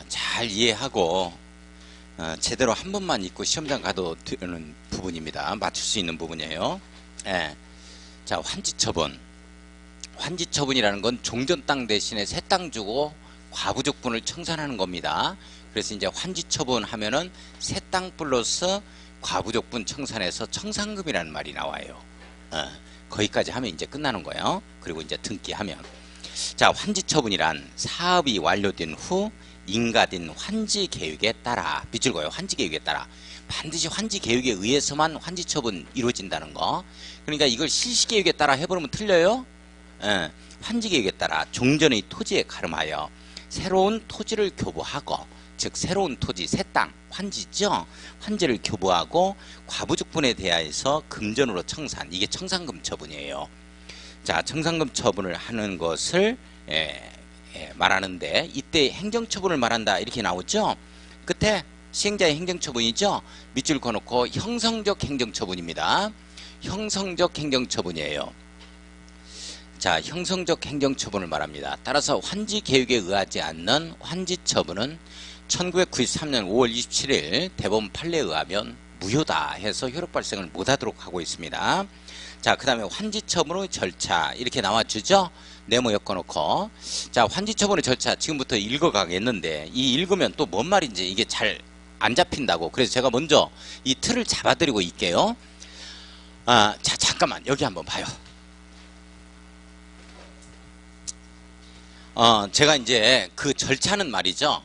잘 이해하고 제대로 한 번만 읽고 시험장 가도 되는 부분입니다. 맞출 수 있는 부분이에요. 예. 자, 환지처분. 환지처분이라는 건 종전 땅 대신에 새 땅 주고 과부족분을 청산하는 겁니다. 그래서 이제 환지처분 하면은 새 땅 플러스 과부족분 청산해서 청산금이라는 말이 나와요. 거기까지 하면 이제 끝나는 거예요. 그리고 이제 등기하면. 자, 환지처분이란 사업이 완료된 후 인가된 환지 계획에 따라 빚을 거예요. 환지 계획에 따라 반드시 환지 계획에 의해서만 환지처분 이루어진다는 거. 그러니까 이걸 실시 계획에 따라 해버리면 틀려요. 환지 계획에 따라 종전의 토지에 가름하여 새로운 토지를 교부하고, 즉 새로운 토지, 새 땅, 환지죠. 환지를 교부하고 과부족분에 대하여서 금전으로 청산, 이게 청산금 처분이에요. 자, 청산금 처분을 하는 것을 말하는데, 이때 행정처분을 말한다 이렇게 나오죠. 끝에 시행자의 행정처분이죠. 밑줄 그어놓고 형성적 행정처분입니다. 형성적 행정처분이에요. 자, 형성적 행정처분을 말합니다. 따라서 환지계획에 의하지 않는 환지처분은 1993년 5월 27일 대법원 판례에 의하면 무효다 해서 효력 발생을 못하도록 하고 있습니다. 자, 그 다음에 환지처분의 절차 이렇게 나와주죠. 네모 엮어놓고. 자, 환지처분의 절차 지금부터 읽어가겠는데, 이 읽으면 또 뭔 말인지 이게 잘 안 잡힌다고. 그래서 제가 먼저 이 틀을 잡아드리고 있게요. 자, 잠깐만 여기 한번 봐요. 제가 이제 그 절차는 말이죠.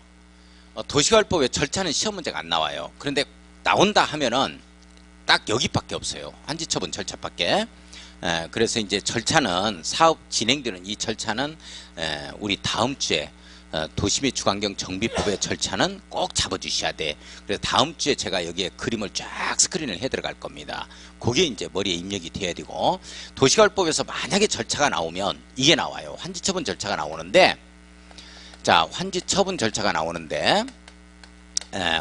도시개발법의 절차는 시험 문제가 안 나와요. 그런데 나온다 하면은 딱 여기밖에 없어요. 환지처분 절차밖에. 그래서 이제 절차는, 사업 진행되는 이 절차는 우리 다음 주에 도시 및 주관경 정비법의 절차는 꼭 잡아주셔야 돼. 그래서 다음 주에 제가 여기에 그림을 쫙 스크린을 해 들어갈 겁니다. 그게 이제 머리에 입력이 돼야 되고, 도시개발법에서 만약에 절차가 나오면 이게 나와요. 환지처분 절차가 나오는데, 자, 환지처분 절차가 나오는데,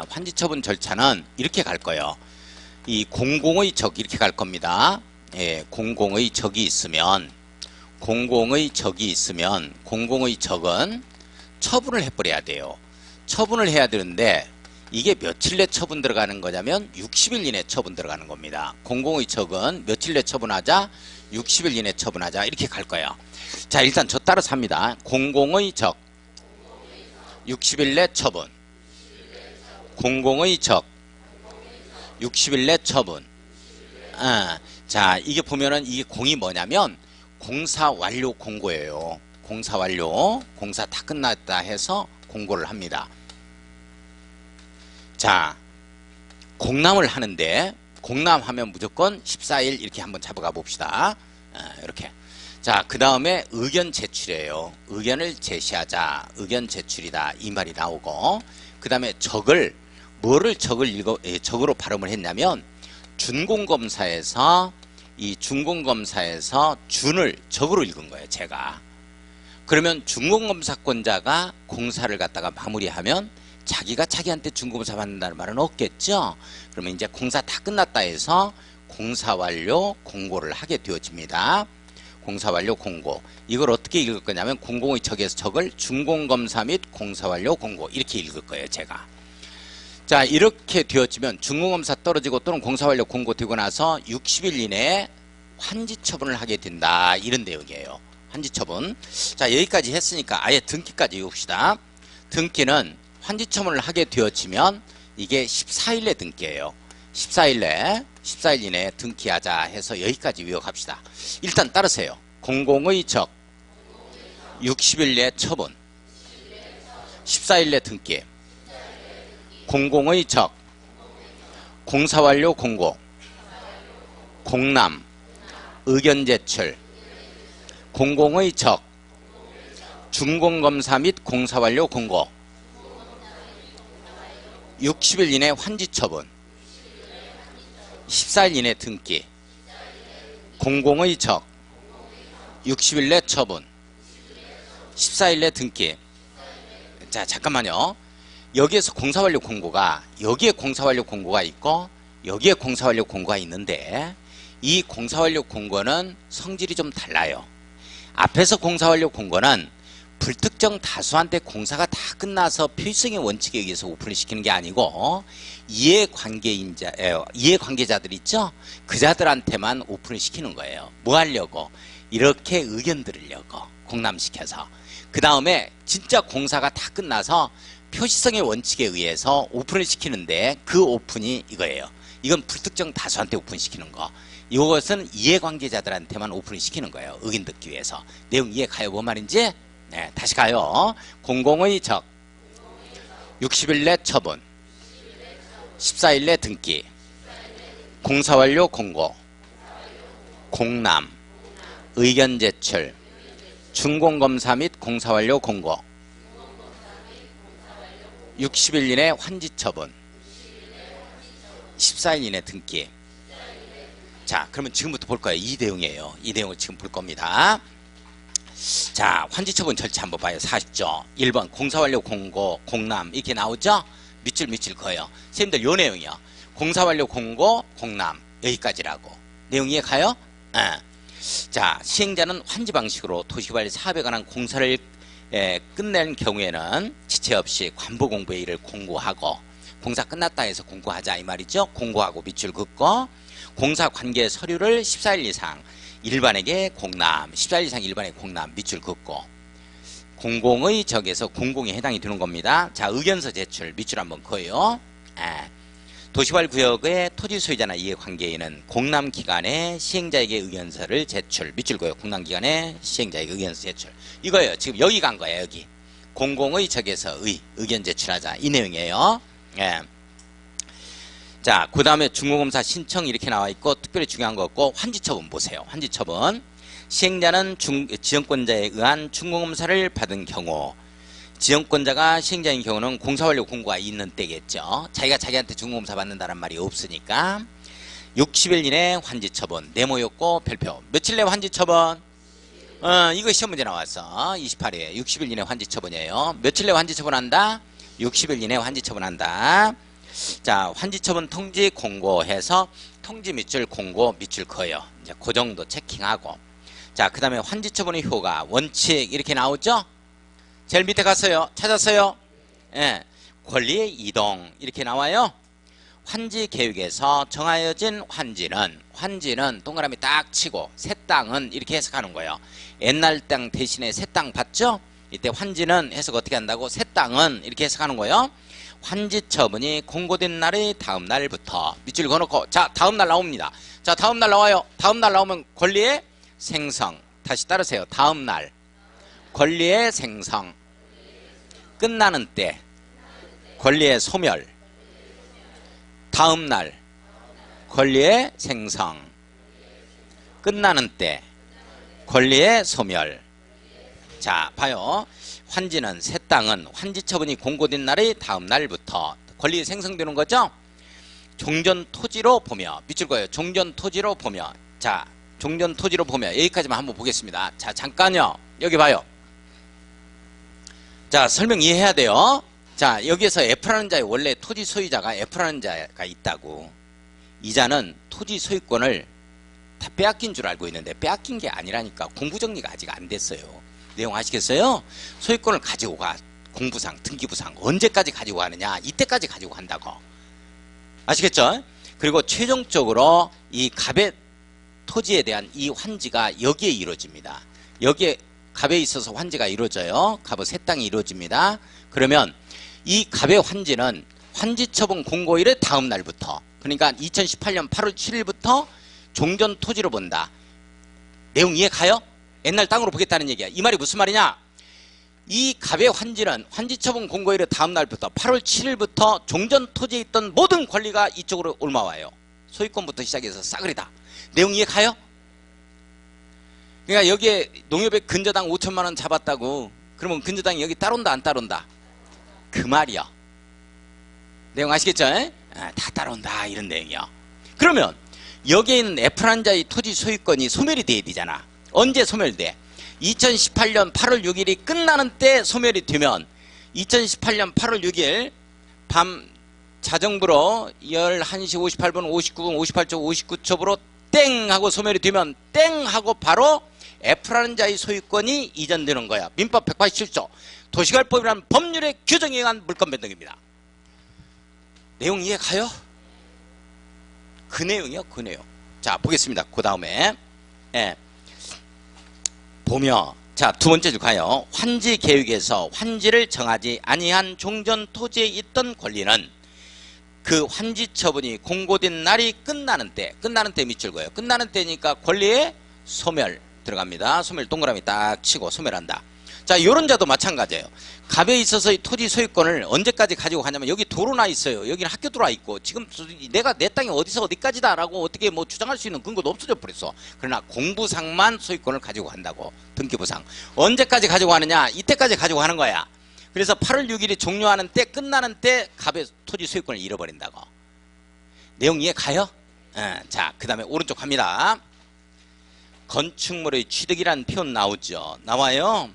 환지처분 절차는 이렇게 갈 거예요. 이 공공의 적 이렇게 갈 겁니다. 예, 공공의 적이 있으면, 공공의 적은 처분을 해버려야 돼요. 처분을 해야 되는데, 이게 며칠 내 처분 들어가는 거냐면 60일 이내 처분 들어가는 겁니다. 공공의 적은 며칠 내 처분하자, 60일 이내 처분하자 이렇게 갈 거예요. 자, 일단 저 따라서 합니다. 공공의 적 60일 내 처분, 공공의 적 60일 내 처분. 자, 이게 보면은 이게 공이 뭐냐면 공사 완료 공고예요. 공사 완료, 공사 다 끝났다 해서 공고를 합니다. 자, 공람을 하는데, 공람하면 무조건 14일 이렇게 한번 잡아가 봅시다. 이렇게. 자, 그 다음에 의견 제출이에요. 의견을 제시하자, 의견 제출이다 이 말이 나오고, 그 다음에 뭐를 적으로 발음을 했냐면, 준공검사에서 준을 적으로 읽은 거예요, 제가. 그러면 준공검사권자가 공사를 갖다가 마무리하면 자기가 자기한테 준공검사 받는다는 말은 없겠죠. 그러면 이제 공사 다 끝났다 해서 공사 완료 공고를 하게 되어집니다. 공사 완료 공고. 이걸 어떻게 읽을 거냐면, 공공의 척에서 적을 준공검사 및 공사 완료 공고 이렇게 읽을 거예요, 제가. 자, 이렇게 되어지면 준공검사 떨어지고 또는 공사 완료 공고 되고 나서 60일 이내에 환지처분을 하게 된다, 이런 내용이에요. 환지처분. 자, 여기까지 했으니까 아예 등기까지 외웁시다. 등기는 환지처분을 하게 되어지면 이게 14일 내 등기예요. 14일 이내에 등기하자 해서 여기까지 외워갑시다. 일단 따르세요. 공공의 적 60일 내 처분, 14일 내 등기, 공공의 적 공사완료 공고, 공람, 의견 제출, 공공의 적 준공검사 및 공사완료 공고, 60일 이내 환지처분, 14일 이내 등기, 공공의 적 60일 내 처분, 14일 내 등기. 자, 잠깐만요. 여기에서 공사완료 공고가, 여기에 공사완료 공고가 있고 여기에 공사완료 공고가 있는데, 이 공사완료 공고는 성질이 좀 달라요. 앞에서 공사완료 공고는 불특정 다수한테 공사가 다 끝나서 필수성의 원칙에 의해서 오픈을 시키는 게 아니고 이해관계자들 있죠? 그자들한테만 오픈을 시키는 거예요. 뭐 하려고? 이렇게 의견 들으려고 공람시켜서. 그 다음에 진짜 공사가 다 끝나서 표시성의 원칙에 의해서 오픈을 시키는데 그 오픈이 이거예요. 이건 불특정 다수한테 오픈시키는 거. 이것은 이해관계자들한테만 오픈을 시키는 거예요. 의견 듣기 위해서. 내용 이해 가요? 뭔 말인지? 네, 다시 가요. 공공의 적, 60일 내 처분, 14일 내 등기, 공사완료 공고, 공람, 의견 제출, 준공검사 및 공사완료 공고, 60일 이내 환지 처분, 14일 이내 등기. 자, 그러면 지금부터 볼 거예요. 이 내용이에요. 이 내용을 지금 볼 겁니다. 자, 환지 처분 절차 한번 봐요. 40조. 1번 공사완료 공고, 공람 이렇게 나오죠? 밑줄 그어요. 선생님들 요 내용이요. 공사완료 공고, 공람 여기까지라고. 내용 이해 가요? 자, 시행자는 환지 방식으로 도시개발 사업에 관한 공사를 끝낸 경우에는 지체 없이 관보공부의 일을 공고하고, 공사 끝났다 해서 공고하자 이 말이죠. 공고하고 밑줄 긋고, 공사 관계 서류를 14일 이상 일반에게 공람, 14일 이상 일반에게 공람 밑줄 긋고, 공공의 적에서 공공에 해당이 되는 겁니다. 자, 의견서 제출 밑줄 한번 그어요. 도시개발 구역의 토지 소유자나 이해관계인은 공람 기간에 시행자에게 의견서를 제출 밑줄 그어요. 공람 기간에 시행자에게 의견서 제출 이거예요. 지금 여기 간 거예요. 여기 공공의 적에서 의견 제출하자 이 내용이에요. 자, 그 다음에 준공검사 신청 이렇게 나와 있고, 특별히 중요한 거 없고, 환지처분 보세요. 환지처분. 시행자는 지정권자에 의한 준공검사를 받은 경우, 지정권자가 시행자인 경우는 공사완료 공고가 있는 때겠죠. 자기가 자기한테 준공검사 받는다는 말이 없으니까. 60일 이내 환지처분. 네모였고 별표. 며칠 내 환지처분? 이거 시험 문제 나왔어. 28일 60일 이내 환지처분이에요. 며칠 내 환지처분한다? 60일 이내 환지처분한다. 자, 환지처분 통지 공고해서 통지 밑줄 공고 밑줄 그어요. 이제 그 정도 체킹하고. 자, 그 다음에 환지처분의 효과 원칙 이렇게 나오죠. 제일 밑에 갔어요. 찾았어요. 권리의 이동 이렇게 나와요. 환지 계획에서 정하여진 환지는 동그라미 딱 치고 새 땅은 이렇게 해석하는 거예요. 옛날 땅 대신에 새 땅 봤죠? 이때 환지는 해석 어떻게 한다고? 새 땅은 이렇게 해석하는 거예요. 환지 처분이 공고된 날의 다음 날부터 밑줄 그어놓고, 자, 다음 날 나옵니다. 자, 다음 날 나와요. 다음 날 나오면 권리의 생성. 다시 따르세요. 다음 날 권리의 생성. 끝나는 때 권리의 소멸. 다음 날 권리의 생성. 끝나는 때 권리의 소멸. 자, 봐요. 환지는 새 땅은 환지 처분이 공고된 날의 다음 날부터 권리 생성되는 거죠. 종전 토지로 보며 밑줄 거예요. 종전 토지로 보며. 자, 종전 토지로 보며 여기까지만 한번 보겠습니다. 자, 잠깐요. 여기 봐요. 자, 설명 이해해야 돼요. 자, 여기에서 F라는 자의 원래 토지 소유자가 F라는 자가 있다고. 이자는 토지 소유권을 다 빼앗긴 줄 알고 있는데 빼앗긴 게 아니라니까. 공부 정리가 아직 안 됐어요. 내용 아시겠어요? 소유권을 가지고 가. 공부상, 등기부상 언제까지 가지고 가느냐? 이때까지 가지고 간다고. 아시겠죠? 그리고 최종적으로 이 갑의 토지에 대한 이 환지가 여기에 이루어집니다. 여기에 갑에 있어서 환지가 이루어져요. 갑의 새 땅이 이루어집니다. 그러면 이 갑의 환지는 환지처분 공고일의 다음 날부터, 그러니까 2018년 8월 7일부터 종전 토지로 본다. 내용 이해 가요? 옛날 땅으로 보겠다는 얘기야. 이 말이 무슨 말이냐? 이 갑의 환지는 환지처분 공고일의 다음 날부터 8월 7일부터 종전 토지에 있던 모든 권리가 이쪽으로 옮아와요. 소유권부터 시작해서 싸그리다. 내용 이해 가요? 그러니까 여기에 농협에 근저당 5천만 원 잡았다고. 그러면 근저당이 여기 따라온다 안 따라온다? 그 말이요. 내용 아시겠죠? 다 따라온다 이런 내용이요. 그러면 여기에 있는 F라는 자의 토지 소유권이 소멸이 돼야 되잖아. 언제 소멸돼? 2018년 8월 6일이 끝나는 때 소멸이 되면 2018년 8월 6일 밤 자정부로 11시 58분 59분 58초 59초부로 땡 하고 소멸이 되면 땡 하고 바로 F라는 자의 소유권이 이전되는 거야. 민법 187조 도시개발법이라는 법률의 규정에 의한 물권 변동입니다. 내용 이해 가요? 그 내용이요, 그 내용. 자, 보겠습니다. 그 다음에 보며, 자, 두 번째 줄 가요. 환지 계획에서 환지를 정하지 아니한 종전 토지에 있던 권리는 그 환지 처분이 공고된 날이 끝나는 때 밑줄 거예요. 끝나는 때니까 권리에 소멸 들어갑니다. 소멸 동그라미 딱 치고 소멸한다. 자, 요런 자도 마찬가지예요. 갑에 있어서 이 토지 소유권을 언제까지 가지고 가냐면 여기 도로나 있어요. 여기는 학교 들어와 있고 지금 내가 내 땅이 어디서 어디까지다라고 어떻게 뭐 주장할 수 있는 근거도 없어져 버렸어. 그러나 공부상만 소유권을 가지고 간다고. 등기부상. 언제까지 가지고 가느냐? 이때까지 가지고 가는 거야. 그래서 8월 6일이 종료하는 때 끝나는 때 갑의 토지 소유권을 잃어버린다고. 내용 이해 가요? 자, 그 다음에 오른쪽 갑니다. 건축물의 취득이라는 표현 나오죠. 나와요.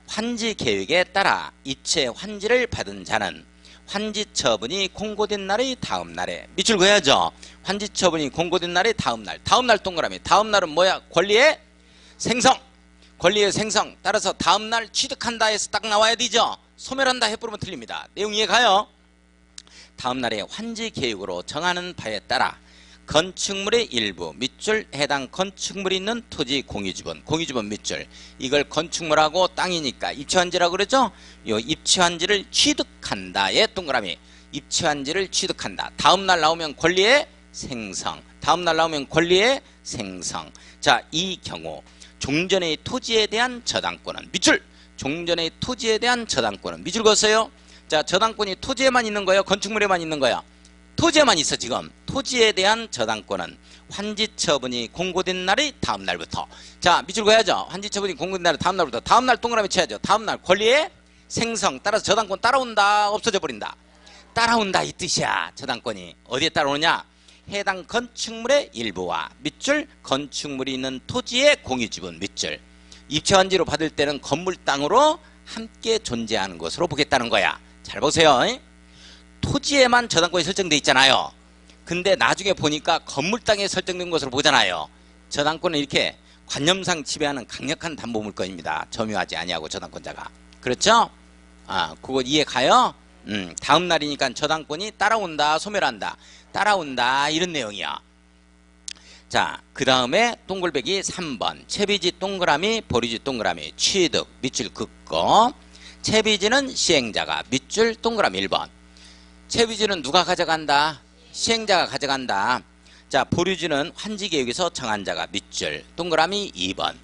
환지 계획에 따라 이체 환지를 받은 자는 환지 처분이 공고된 날의 다음 날에 밑줄 그어야죠. 환지 처분이 공고된 날의 다음 날. 다음 날 동그라미. 다음 날은 뭐야? 권리의 생성. 권리의 생성. 따라서 다음 날 취득한다 해서 딱 나와야 되죠. 소멸한다 해버리면 틀립니다. 내용 이해 가요? 다음 날에 환지 계획으로 정하는 바에 따라 건축물의 일부 밑줄 해당 건축물이 있는 토지 공유지분 밑줄 이걸 건축물하고 땅이니까 입치환지라고 그러죠. 요 입치환지를 취득한다의 동그라미 입치환지를 취득한다. 다음날 나오면 권리의 생성. 다음날 나오면 권리의 생성. 자, 이 경우 종전의 토지에 대한 저당권은 밑줄 종전의 토지에 대한 저당권은 밑줄 그었어요. 자, 저당권이 토지에만 있는 거예요? 건축물에만 있는 거야? 토지에만 있어. 지금 토지에 대한 저당권은 환지 처분이 공고된 날의 다음 날부터. 자, 밑줄 그어야죠. 환지 처분이 공고된 날의 다음 날부터. 다음 날 동그라미 쳐야죠. 다음 날 권리의 생성. 따라서 저당권 따라온다, 없어져 버린다. 따라온다 이 뜻이야. 저당권이 어디에 따라오느냐? 해당 건축물의 일부와 밑줄 건축물이 있는 토지의 공유지분 밑줄 입체환지로 받을 때는 건물 땅으로 함께 존재하는 것으로 보겠다는 거야. 잘 보세요. 토지에만 저당권이 설정돼 있잖아요. 근데 나중에 보니까 건물 땅에 설정된 것으로 보잖아요. 저당권은 이렇게 관념상 지배하는 강력한 담보물권입니다. 점유하지 아니하고 저당권자가. 그렇죠? 아, 그거 이해 가요? 다음 날이니까 저당권이 따라온다, 소멸한다. 따라온다 이런 내용이야. 자, 그 다음에 동글배기 3번 채비지 동그라미 보리지 동그라미 취득 밑줄 긋고 채비지는 시행자가 밑줄 동그라미 1번 채비지는 누가 가져간다? 시행자가 가져간다. 자, 보류지는 환지계획에서 정한 자가 밑줄 동그라미 2번.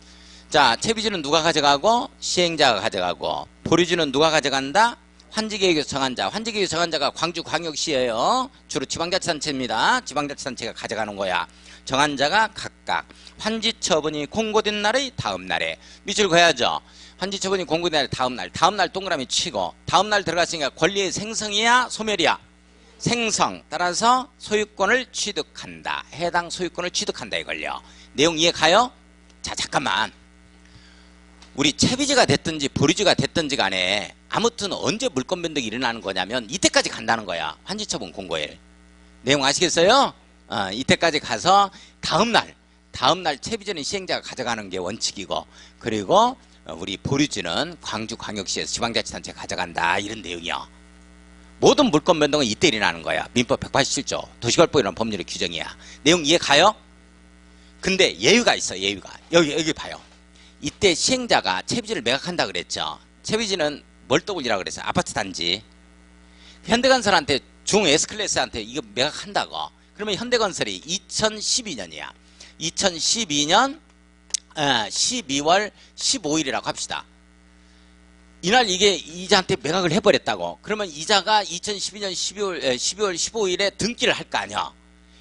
자, 채비지는 누가 가져가고 시행자가 가져가고 보류지는 누가 가져간다? 환지계획에서 정한 자. 환지계획에서 정한 자가 광주광역시예요. 주로 지방자치단체입니다. 지방자치단체가 가져가는 거야. 정한 자가 각각 환지처분이 공고된 날의 다음 날에 밑줄 그어야죠. 환지처분이 공고된 날의 다음 날. 다음 날 동그라미 치고 다음 날 들어갔으니까 권리의 생성이야 소멸이야? 생성. 따라서 소유권을 취득한다. 해당 소유권을 취득한다 이걸요. 내용 이해 가요? 자, 잠깐만. 우리 채비지가 됐든지 보류지가 됐든지 간에 아무튼 언제 물권 변동이 일어나는 거냐면 이때까지 간다는 거야. 환지처분 공고일. 내용 아시겠어요? 이때까지 가서 다음날 채비지는 시행자가 가져가는 게 원칙이고 그리고 우리 보류지는 광주광역시에서 지방자치단체가 가져간다 이런 내용이야. 모든 물권 변동은 이때 일어나는 거야. 민법 187조 도시개발법이라는 법률의 규정이야. 내용 이해 가요? 근데 예외가 있어. 예외가. 여기 봐요. 이때 시행자가 채비지를 매각한다 그랬죠. 채비지는 뭘 떠올리라 그랬어요? 아파트 단지. 현대건설한테 중 S클래스한테 이거 매각한다고. 그러면 현대건설이 2012년이야. 2012년 12월 15일이라고 합시다. 이날 이게 이자한테 매각을 해버렸다고. 그러면 이자가 2012년 12월 15일에 등기를 할 거 아니야.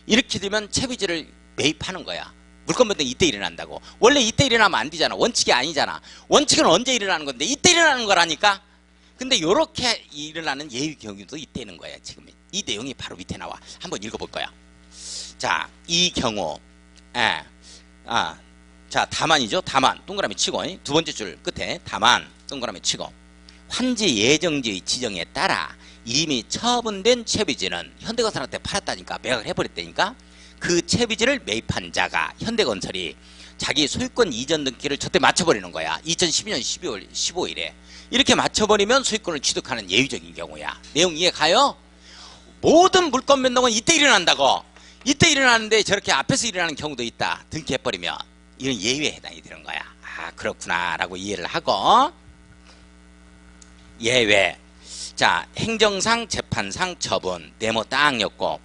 이렇게 되면 채비지를 매입하는 거야. 물권 변동이 이때 일어난다고. 원래 이때 일어나면 안 되잖아. 원칙이 아니잖아. 원칙은 언제 일어나는 건데 이때 일어나는 거라니까. 근데 요렇게 일어나는 예외 경우도 이때 있는 거야. 지금 이 내용이 바로 밑에 나와. 한번 읽어볼 거야. 자, 이 경우 자, 다만이죠. 다만 동그라미 치고 두 번째 줄 끝에 다만 동그라미 치고 환지 예정지의 지정에 따라 이미 처분된 채비지는 현대건설한테 팔았다니까 매각을 해버렸다니까 그 채비지를 매입한 자가 현대건설이 자기 소유권 이전 등기를 저때 맞춰버리는 거야. 2012년 12월 15일에 이렇게 맞춰버리면 소유권을 취득하는 예외적인 경우야. 내용 이해 가요? 모든 물권 변동은 이때 일어난다고. 이때 일어나는데 저렇게 앞에서 일어나는 경우도 있다. 등기해버리면 이런 예외에 해당이 되는 거야. 아 그렇구나 라고 이해를 하고, 예외. 자, 행정상 재판상 처분 네모 딱 엮고,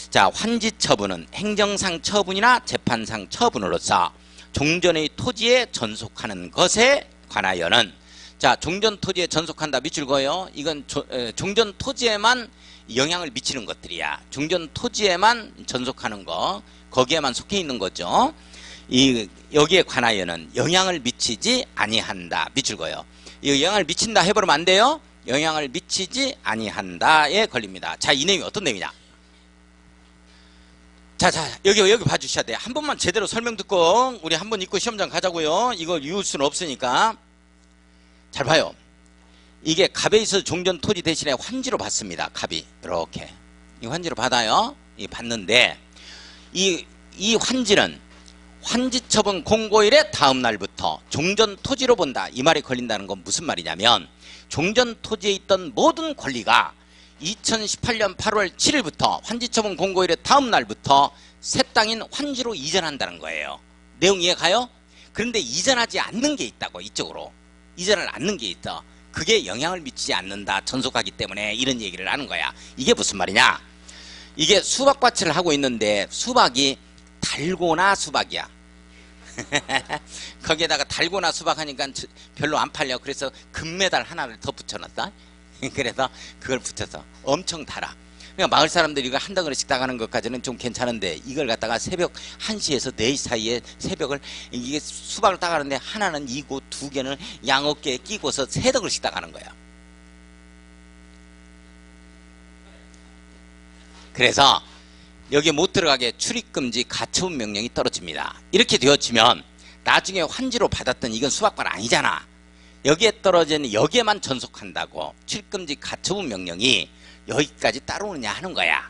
자, 환지 처분은 행정상 처분이나 재판상 처분으로서 종전의 토지에 전속하는 것에 관하여는, 자, 종전 토지에 전속한다 밑줄 그어요. 이건 종전 토지에만 영향을 미치는 것들이야. 종전 토지에만 전속하는 거, 거기에만 속해 있는 거죠. 여기에 관하여는 영향을 미치지 아니한다 밑줄 그어요. 이 영향을 미친다 해버리면 안 돼요. 영향을 미치지 아니한다에 걸립니다. 자, 이 내용이 어떤 내용이냐. 자, 여기 봐주셔야 돼요. 한 번만 제대로 설명 듣고 우리 한 번 읽고 시험장 가자고요. 이거 이을 수는 없으니까. 잘 봐요. 이게 갑에 있어서 종전 토지 대신에 환지로 받습니다. 갑이 이렇게 이 환지로 받아요. 이 받는데 이 환지는 환지처분 공고일의 다음 날부터 종전 토지로 본다. 이 말이 걸린다는 건 무슨 말이냐면, 종전 토지에 있던 모든 권리가 2018년 8월 7일부터 환지처분 공고일의 다음 날부터 새 땅인 환지로 이전한다는 거예요. 내용 이해 가요? 그런데 이전하지 않는 게 있다고. 이쪽으로 이전을 않는 게 있어. 그게 영향을 미치지 않는다. 전속하기 때문에 이런 얘기를 하는 거야. 이게 무슨 말이냐. 이게 수박밭을 하고 있는데 수박이 달고나 수박이야. 거기에다가 달고나 수박 하니까 별로 안 팔려. 그래서 금메달 하나를 더 붙여놨다. 그래서 그걸 붙여서 엄청 달아. 그러니까 마을 사람들이 이거 한 덩어리씩 따가는 것까지는 좀 괜찮은데, 이걸 갖다가 새벽 1시에서 4시 사이에 새벽을 이게 수박을 따가는데 하나는 이고 두 개는 양어깨에 끼고서 3덩어리씩 따가는 거야. 그래서 여기에 못 들어가게 출입금지 가처분 명령이 떨어집니다. 이렇게 되어지면 나중에 환지로 받았던 이건 수박밭 아니잖아. 여기에 떨어지는 여기에만 전속한다고 출입금지 가처분 명령이 여기까지 따라오느냐 하는 거야.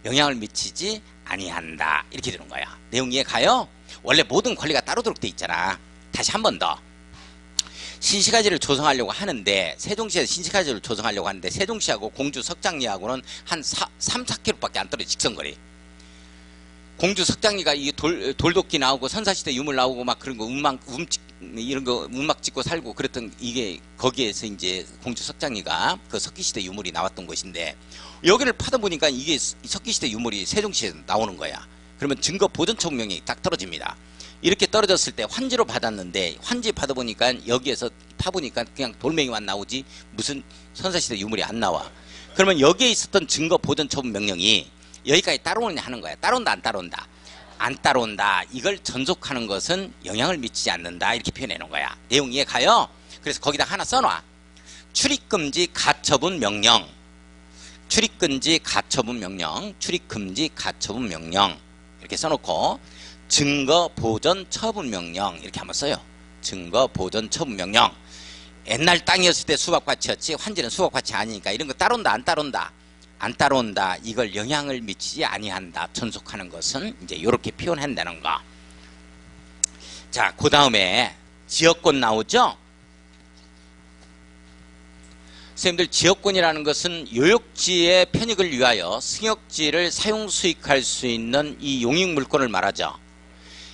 영향을 미치지 아니한다 이렇게 되는 거야. 내용 이해 가요? 원래 모든 권리가 따로도록 돼 있잖아. 다시 한 번 더. 신시가지를 조성하려고 하는데, 세종시에서 신시가지를 조성하려고 하는데 세종시하고 공주 석장리하고는 한 3-4km밖에 안 떨어져. 직선거리. 공주 석장리가 이 돌도끼 나오고 선사시대 유물 나오고 막 그런 거 이런 거 운막 찍고 살고 그랬던, 이게 거기에서 이제 공주 석장리가 그 석기시대 유물이 나왔던 곳인데, 여기를 파다 보니까 이게 석기시대 유물이 세종시에서 나오는 거야. 그러면 증거 보전 처분 명령이 딱 떨어집니다. 이렇게 떨어졌을 때 환지로 받았는데, 환지 받아보니까 여기에서 파보니까 그냥 돌멩이만 나오지 무슨 선사시대 유물이 안 나와. 그러면 여기에 있었던 증거 보전 처분 명령이 여기까지 따라오느냐 하는 거야. 따라온다 안 따라온다? 안 따라온다. 이걸 전속하는 것은 영향을 미치지 않는다 이렇게 표현해 놓은 거야. 내용 이해 가요? 그래서 거기다 하나 써놔. 출입금지 가처분 명령. 출입금지 가처분 명령. 출입금지 가처분 명령 이렇게 써놓고, 증거 보전 처분 명령 이렇게 한번 써요. 증거 보전 처분 명령. 옛날 땅이었을 때 수박밭이었지 환지는 수박밭이 아니니까 이런 거 따라온다 안 따라온다? 안 따라온다. 이걸 영향을 미치지 아니한다. 전속하는 것은 이제 이렇게 표현한다는 거. 자, 그 다음에 지역권 나오죠? 선생님들, 지역권이라는 것은 요역지의 편익을 위하여 승역지를 사용 수익할 수 있는 이 용익물권을 말하죠.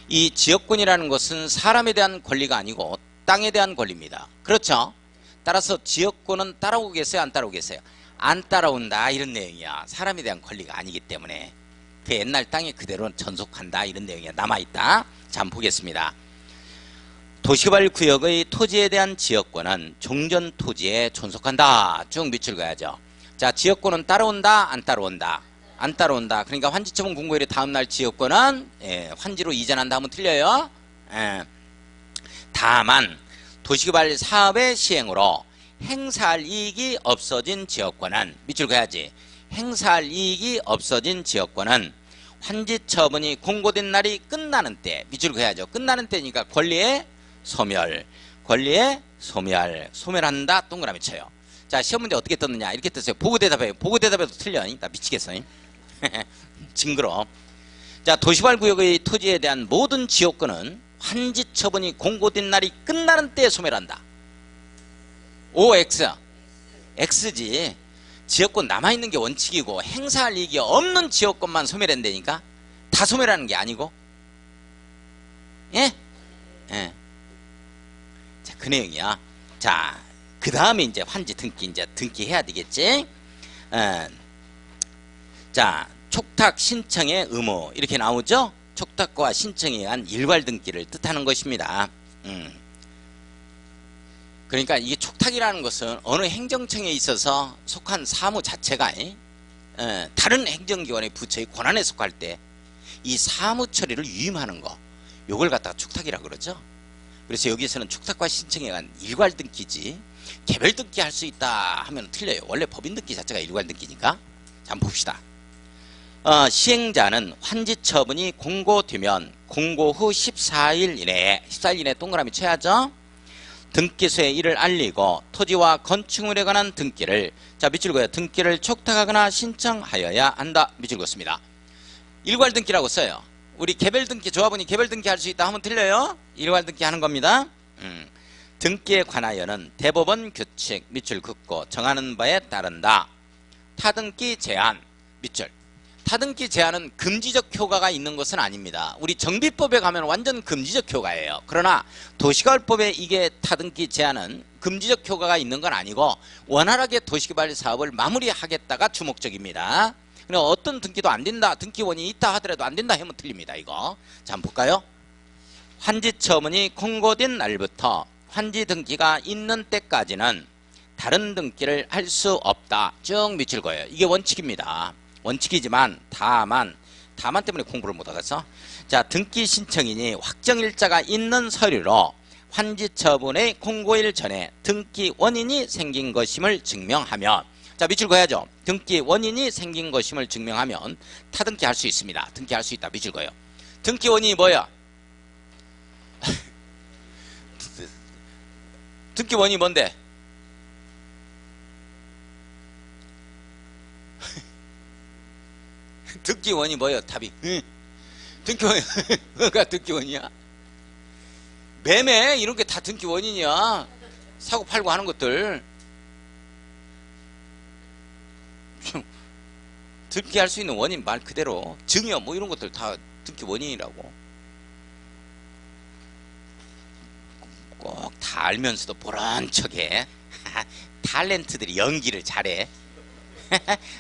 이 지역권이라는 것은 사람에 대한 권리가 아니고 땅에 대한 권리입니다. 그렇죠? 따라서 지역권은 따라오고 계세요? 안 따라오고 계세요? 안 따라온다 이런 내용이야. 사람에 대한 권리가 아니기 때문에 그 옛날 땅에 그대로 전속한다 이런 내용이 남아있다. 자, 한번 보겠습니다. 도시개발구역의 토지에 대한 지역권은 종전 토지에 존속한다. 쭉 밑줄 그어야죠. 자, 지역권은 따라온다 안 따라온다? 안 따라온다. 그러니까 환지처분 공고일의 다음날 지역권은 환지로 이전한다 하면 틀려요. 다만 도시개발 사업의 시행으로 행사할 이익이 없어진 지역권은, 밑줄 그어야지, 행사할 이익이 없어진 지역권은 환지처분이 공고된 날이 끝나는 때, 밑줄 그어야죠. 끝나는 때니까 권리의 소멸, 권리의 소멸, 소멸한다 동그라미 쳐요. 자, 시험 문제 어떻게 떴느냐 이렇게 떴어요. 보고 대답해요. 보고 대답해도 틀려. 나 미치겠어. 징그러. 자, 도시발구역의 토지에 대한 모든 지역권은 환지처분이 공고된 날이 끝나는 때에 소멸한다. OX. X지. 지역권 남아있는 게 원칙이고 행사할 이익이 없는 지역권만 소멸한다니까? 다 소멸하는 게 아니고. 예? 예. 자, 그 내용이야. 자, 그 다음에 이제 환지 등기, 이제 등기해야 되겠지? 자, 촉탁 신청의 의무. 이렇게 나오죠? 촉탁과 신청에 의한 일괄 등기를 뜻하는 것입니다. 그러니까 이게 촉탁이라는 것은 어느 행정청에 있어서 속한 사무 자체가 다른 행정기관의 부처의 권한에 속할 때 이 사무 처리를 위임하는 거, 요걸 갖다가 촉탁이라고 그러죠. 그래서 여기서는 촉탁과 신청에 의한 일괄 등기지 개별 등기 할 수 있다 하면 틀려요. 원래 법인 등기 자체가 일괄 등기니까. 자, 한번 봅시다. 시행자는 환지 처분이 공고되면 공고 후 14일 이내에 14일 이내에 동그라미 쳐야죠. 등기소에 이를 알리고 토지와 건축물에 관한 등기를, 자, 밑줄 그어요. 등기를 촉탁하거나 신청하여야 한다. 밑줄 그었습니다. 일괄 등기라고 써요. 우리 개별 등기, 조합원이 개별 등기 할 수 있다 하면 틀려요. 일괄 등기 하는 겁니다. 등기에 관하여는 대법원 규칙 밑줄 긋고 정하는 바에 따른다. 타등기 제한 밑줄. 타등기 제한은 금지적 효과가 있는 것은 아닙니다. 우리 정비법에 가면 완전 금지적 효과예요. 그러나 도시개발법에 이게 타등기 제한은 금지적 효과가 있는 건 아니고 원활하게 도시개발 사업을 마무리하겠다가 주목적입니다. 그럼 어떤 등기도 안 된다, 등기원이 있다 하더라도 안 된다 하면 틀립니다. 이거. 자, 한번 볼까요? 환지처분이 공고된 날부터 환지 등기가 있는 때까지는 다른 등기를 할 수 없다. 쭉 밑줄 그어요. 이게 원칙입니다. 원칙이지만 다만 때문에 공부를 못하겠어. 자, 등기 신청인이 확정일자가 있는 서류로 환지처분의 공고일 전에 등기 원인이 생긴 것임을 증명하면, 자, 밑줄 그어야죠. 등기 원인이 생긴 것임을 증명하면 타등기 할 수 있습니다. 등기 할 수 있다. 밑줄 그어요. 등기 원인이 뭐야? 등기 원인이 뭔데? 등기 원인이 뭐예요? 답이. 등기 원인. 뭐가 등기 원이야? 매매 이런 게 다 등기 원인이야. 사고 팔고 하는 것들. 등기할 수 있는 원인 말 그대로. 증여 뭐 이런 것들 다 등기 원인이라고. 꼭 다 알면서도 모른 척해. 탤런트들이 연기를 잘해.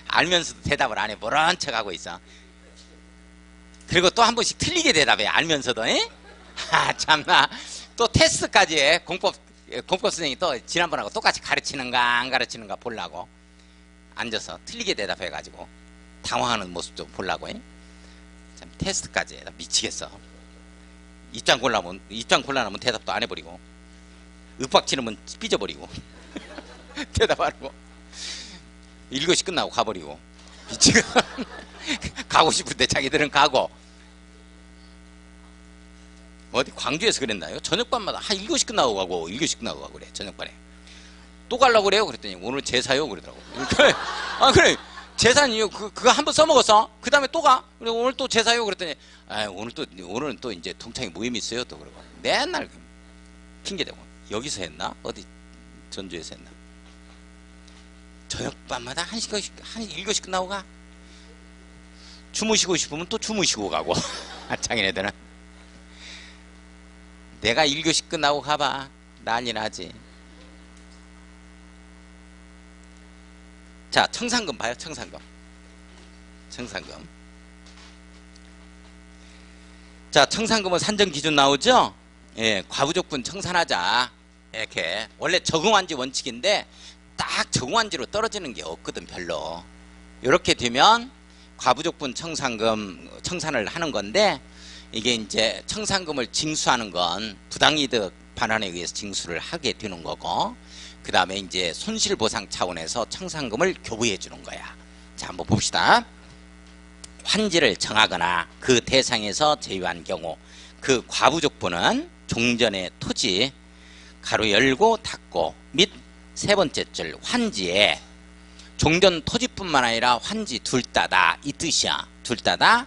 알면서도 대답을 안 해. 모른 척하고 있어. 그리고 또 한 번씩 틀리게 대답해. 알면서도. 참나. 또 테스트까지 해. 공법 선생님이 또 지난번하고 똑같이 가르치는가 안 가르치는가 보려고 앉아서 틀리게 대답해가지고 당황하는 모습도 보려고 해. 참 테스트까지 해. 나 미치겠어. 입장 곤란하면 대답도 안 해버리고 윽박지르면 삐져버리고 대답 안 하고 1교시 끝나고 가버리고 미치고 가고 싶은데 자기들은 가고. 어디 광주에서 그랬나요? 저녁반마다 한 1교시 끝나고 가고 1교시 끝나고 가고 그래. 저녁반에 또 가려고 그래요. 그랬더니 오늘 제사요 그러더라고. 그래. 아, 그래. 제사는요. 그거 한번 써먹었어. 그 다음에 또 가. 그래 오늘 또 제사요 그랬더니 오늘은 또 이제 동창회 모임이 있어요 또 그러고 맨날 핑계대고. 여기서 했나? 어디 전주에서 했나? 저녁밤마다 한 1교시 끝나고 가. 주무시고 싶으면 또 주무시고 가고. 장인애들은. 내가 1교시 끝나고 가봐. 난리 나지. 자, 청산금 봐요. 청산금. 자, 청산금은 산정기준 나오죠? 예, 과부족분 청산하자. 이렇게. 원래 적응한지 원칙인데 딱 적응한지로 떨어지는 게 없거든 별로. 이렇게 되면 과부족분 청산을 하는 건데, 이게 이제 청산금을 징수하는 건 부당이득 반환에 의해서 징수를 하게 되는 거고, 그 다음에 이제 손실보상 차원에서 청산금을 교부해 주는 거야. 자, 한번 봅시다. 환지를 정하거나 그 대상에서 제외한 경우 그 과부족분은 종전의 토지 가로 열고 닫고 및 세 번째 줄 환지에 종전 토지뿐만 아니라 환지 둘 다다 이 뜻이야. 둘 다다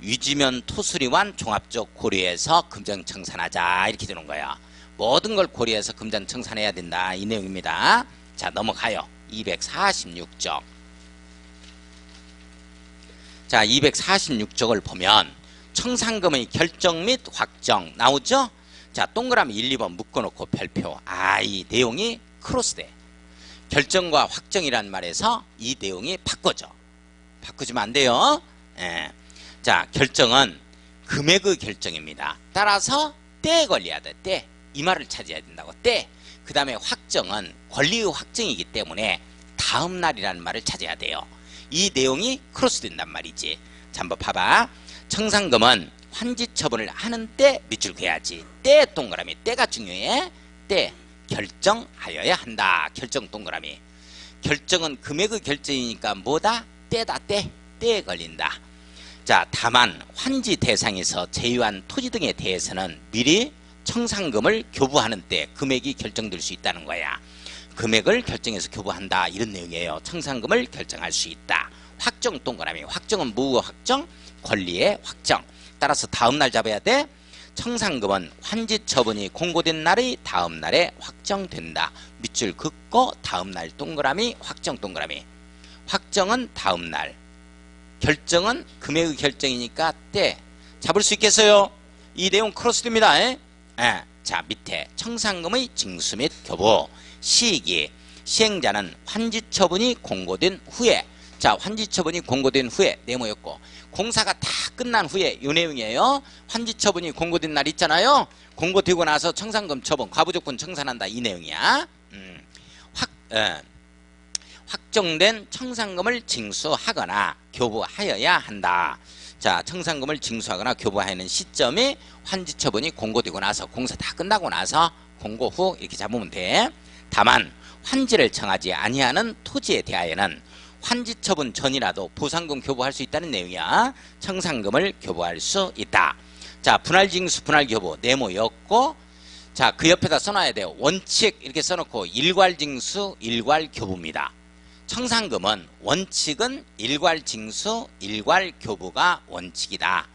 위지면 토수리완 종합적 고려해서 금전청산하자 이렇게 되는 거야. 모든 걸 고려해서 금전청산해야 된다 이 내용입니다. 자 넘어가요. 246쪽. 자 246쪽을 보면 청산금의 결정 및 확정 나오죠. 자 동그라미 1, 2번 묶어놓고 별표. 이 내용이 크로스돼. 결정과 확정이란 말에서 이 내용이 바꿔져. 바꾸지면 안 돼요. 예. 자 결정은 금액의 결정입니다. 따라서 때에 걸려야 돼. 때. 이 말을 찾아야 된다고. 때. 그 다음에 확정은 권리의 확정이기 때문에 다음 날이라는 말을 찾아야 돼요. 이 내용이 크로스 된단 말이지. 자 한번 봐봐. 청산금은 환지 처분을 하는 때 밑줄 그어야지. 때 동그라미. 때가 중요해. 때. 결정하여야 한다. 결정 동그라미. 결정은 금액의 결정이니까 뭐다? 때다. 때. 때에 걸린다. 자 다만 환지 대상에서 제외한 토지 등에 대해서는 미리 청산금을 교부하는 때 금액이 결정될 수 있다는 거야. 금액을 결정해서 교부한다 이런 내용이에요. 청산금을 결정할 수 있다. 확정 동그라미. 확정은 무의 확정? 권리의 확정. 따라서 다음 날 잡아야 돼. 청산금은 환지 처분이 공고된 날의 다음 날에 확정된다. 밑줄 긋고 다음 날 동그라미. 확정 동그라미. 확정은 다음 날. 결정은 금액의 결정이니까 때. 잡을 수 있겠어요? 이 내용 크로스됩니다. 자 밑에 청산금의 징수 및 교부 시기. 시행자는 환지 처분이 공고된 후에. 자 환지 처분이 공고된 후에 네모였고 공사가 다 끝난 후에 이 내용이에요. 환지 처분이 공고된 날 있잖아요. 공고되고 나서 청산금 처분 과부족분 청산한다 이 내용이야. 확정된 청산금을 징수하거나 교부하여야 한다. 자 청산금을 징수하거나 교부하는 시점이 환지 처분이 공고되고 나서 공사 다 끝나고 나서 공고 후 이렇게 잡으면 돼. 다만 환지를 정하지 아니하는 토지에 대하여는 환지 처분 전이라도 보상금 교부할 수 있다는 내용이야. 청산금을 교부할 수 있다. 자 분할징수 분할교부 네모였고 자 그 옆에다 써놔야 돼요. 원칙 이렇게 써놓고 일괄징수 일괄교부입니다. 청산금은 원칙은 일괄징수 일괄교부가 원칙이다.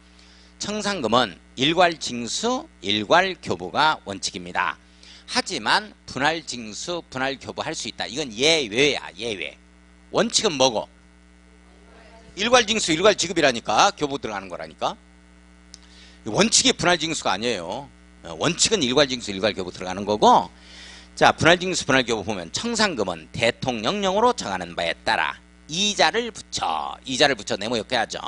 청산금은 일괄징수 일괄교부가 원칙입니다. 하지만 분할징수 분할교부 할 수 있다. 이건 예외야. 예외. 원칙은 뭐고? 일괄징수 일괄지급이라니까. 교부 들어가는 거라니까. 원칙이 분할징수가 아니에요. 원칙은 일괄징수 일괄교부 들어가는 거고. 자 분할징수 분할교부 보면 청산금은 대통령령으로 정하는 바에 따라 이자를 붙여 네모 옆에 하죠.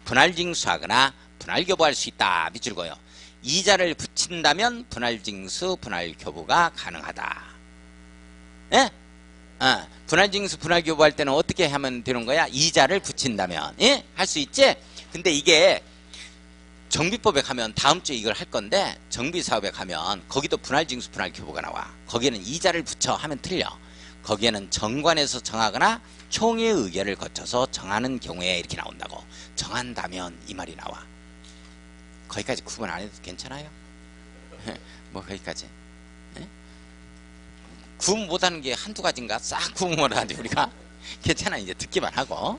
분할징수하거나 분할교부할 수 있다. 밑줄 그어요. 이자를 붙인다면 분할징수 분할교부가 가능하다. 예? 분할징수 분할교부할 때는 어떻게 하면 되는 거야? 이자를 붙인다면. 예? 할 수 있지? 근데 이게 정비법에 가면 다음 주에 이걸 할 건데 정비사업에 가면 거기도 분할징수 분할교부가 나와. 거기에는 이자를 붙여 하면 틀려. 거기에는 정관에서 정하거나 총회의 의결을 거쳐서 정하는 경우에 이렇게 나온다고. 정한다면 이 말이 나와. 거기까지 구분 안 해도 괜찮아요? 뭐 거기까지. 예? 구분 못하는 게 한두 가지인가? 싹 구분 못하는데 우리가 괜찮아. 이제 듣기만 하고.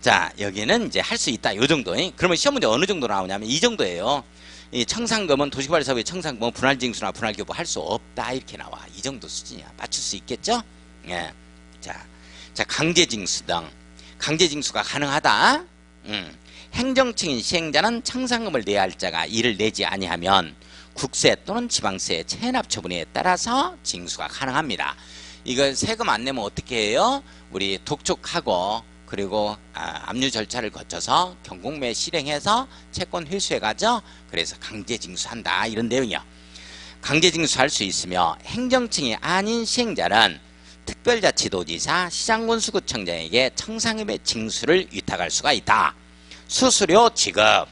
자 여기는 이제 할 수 있다. 요 정도. 그러면 시험 문제 어느 정도 나오냐면 이 정도예요. 이 청산금은 도시개발사업의 청산금은 분할징수나 분할교부 할 수 없다 이렇게 나와. 이 정도 수준이야. 맞출 수 있겠죠? 예. 자 강제징수 등 강제징수가 가능하다. 행정층인 시행자는 청산금을 내야 할 자가 이를 내지 아니하면 국세 또는 지방세 체납 처분에 따라서 징수가 가능합니다. 이거 세금 안 내면 어떻게 해요? 우리 독촉하고 그리고 압류 절차를 거쳐서 경공매 실행해서 채권 회수해 가죠. 그래서 강제징수한다 이런 내용이요. 강제징수할 수 있으며 행정층이 아닌 시행자는 특별자치도지사 시장군수구청장에게 청산금의 징수를 위탁할 수가 있다. 수수료 지급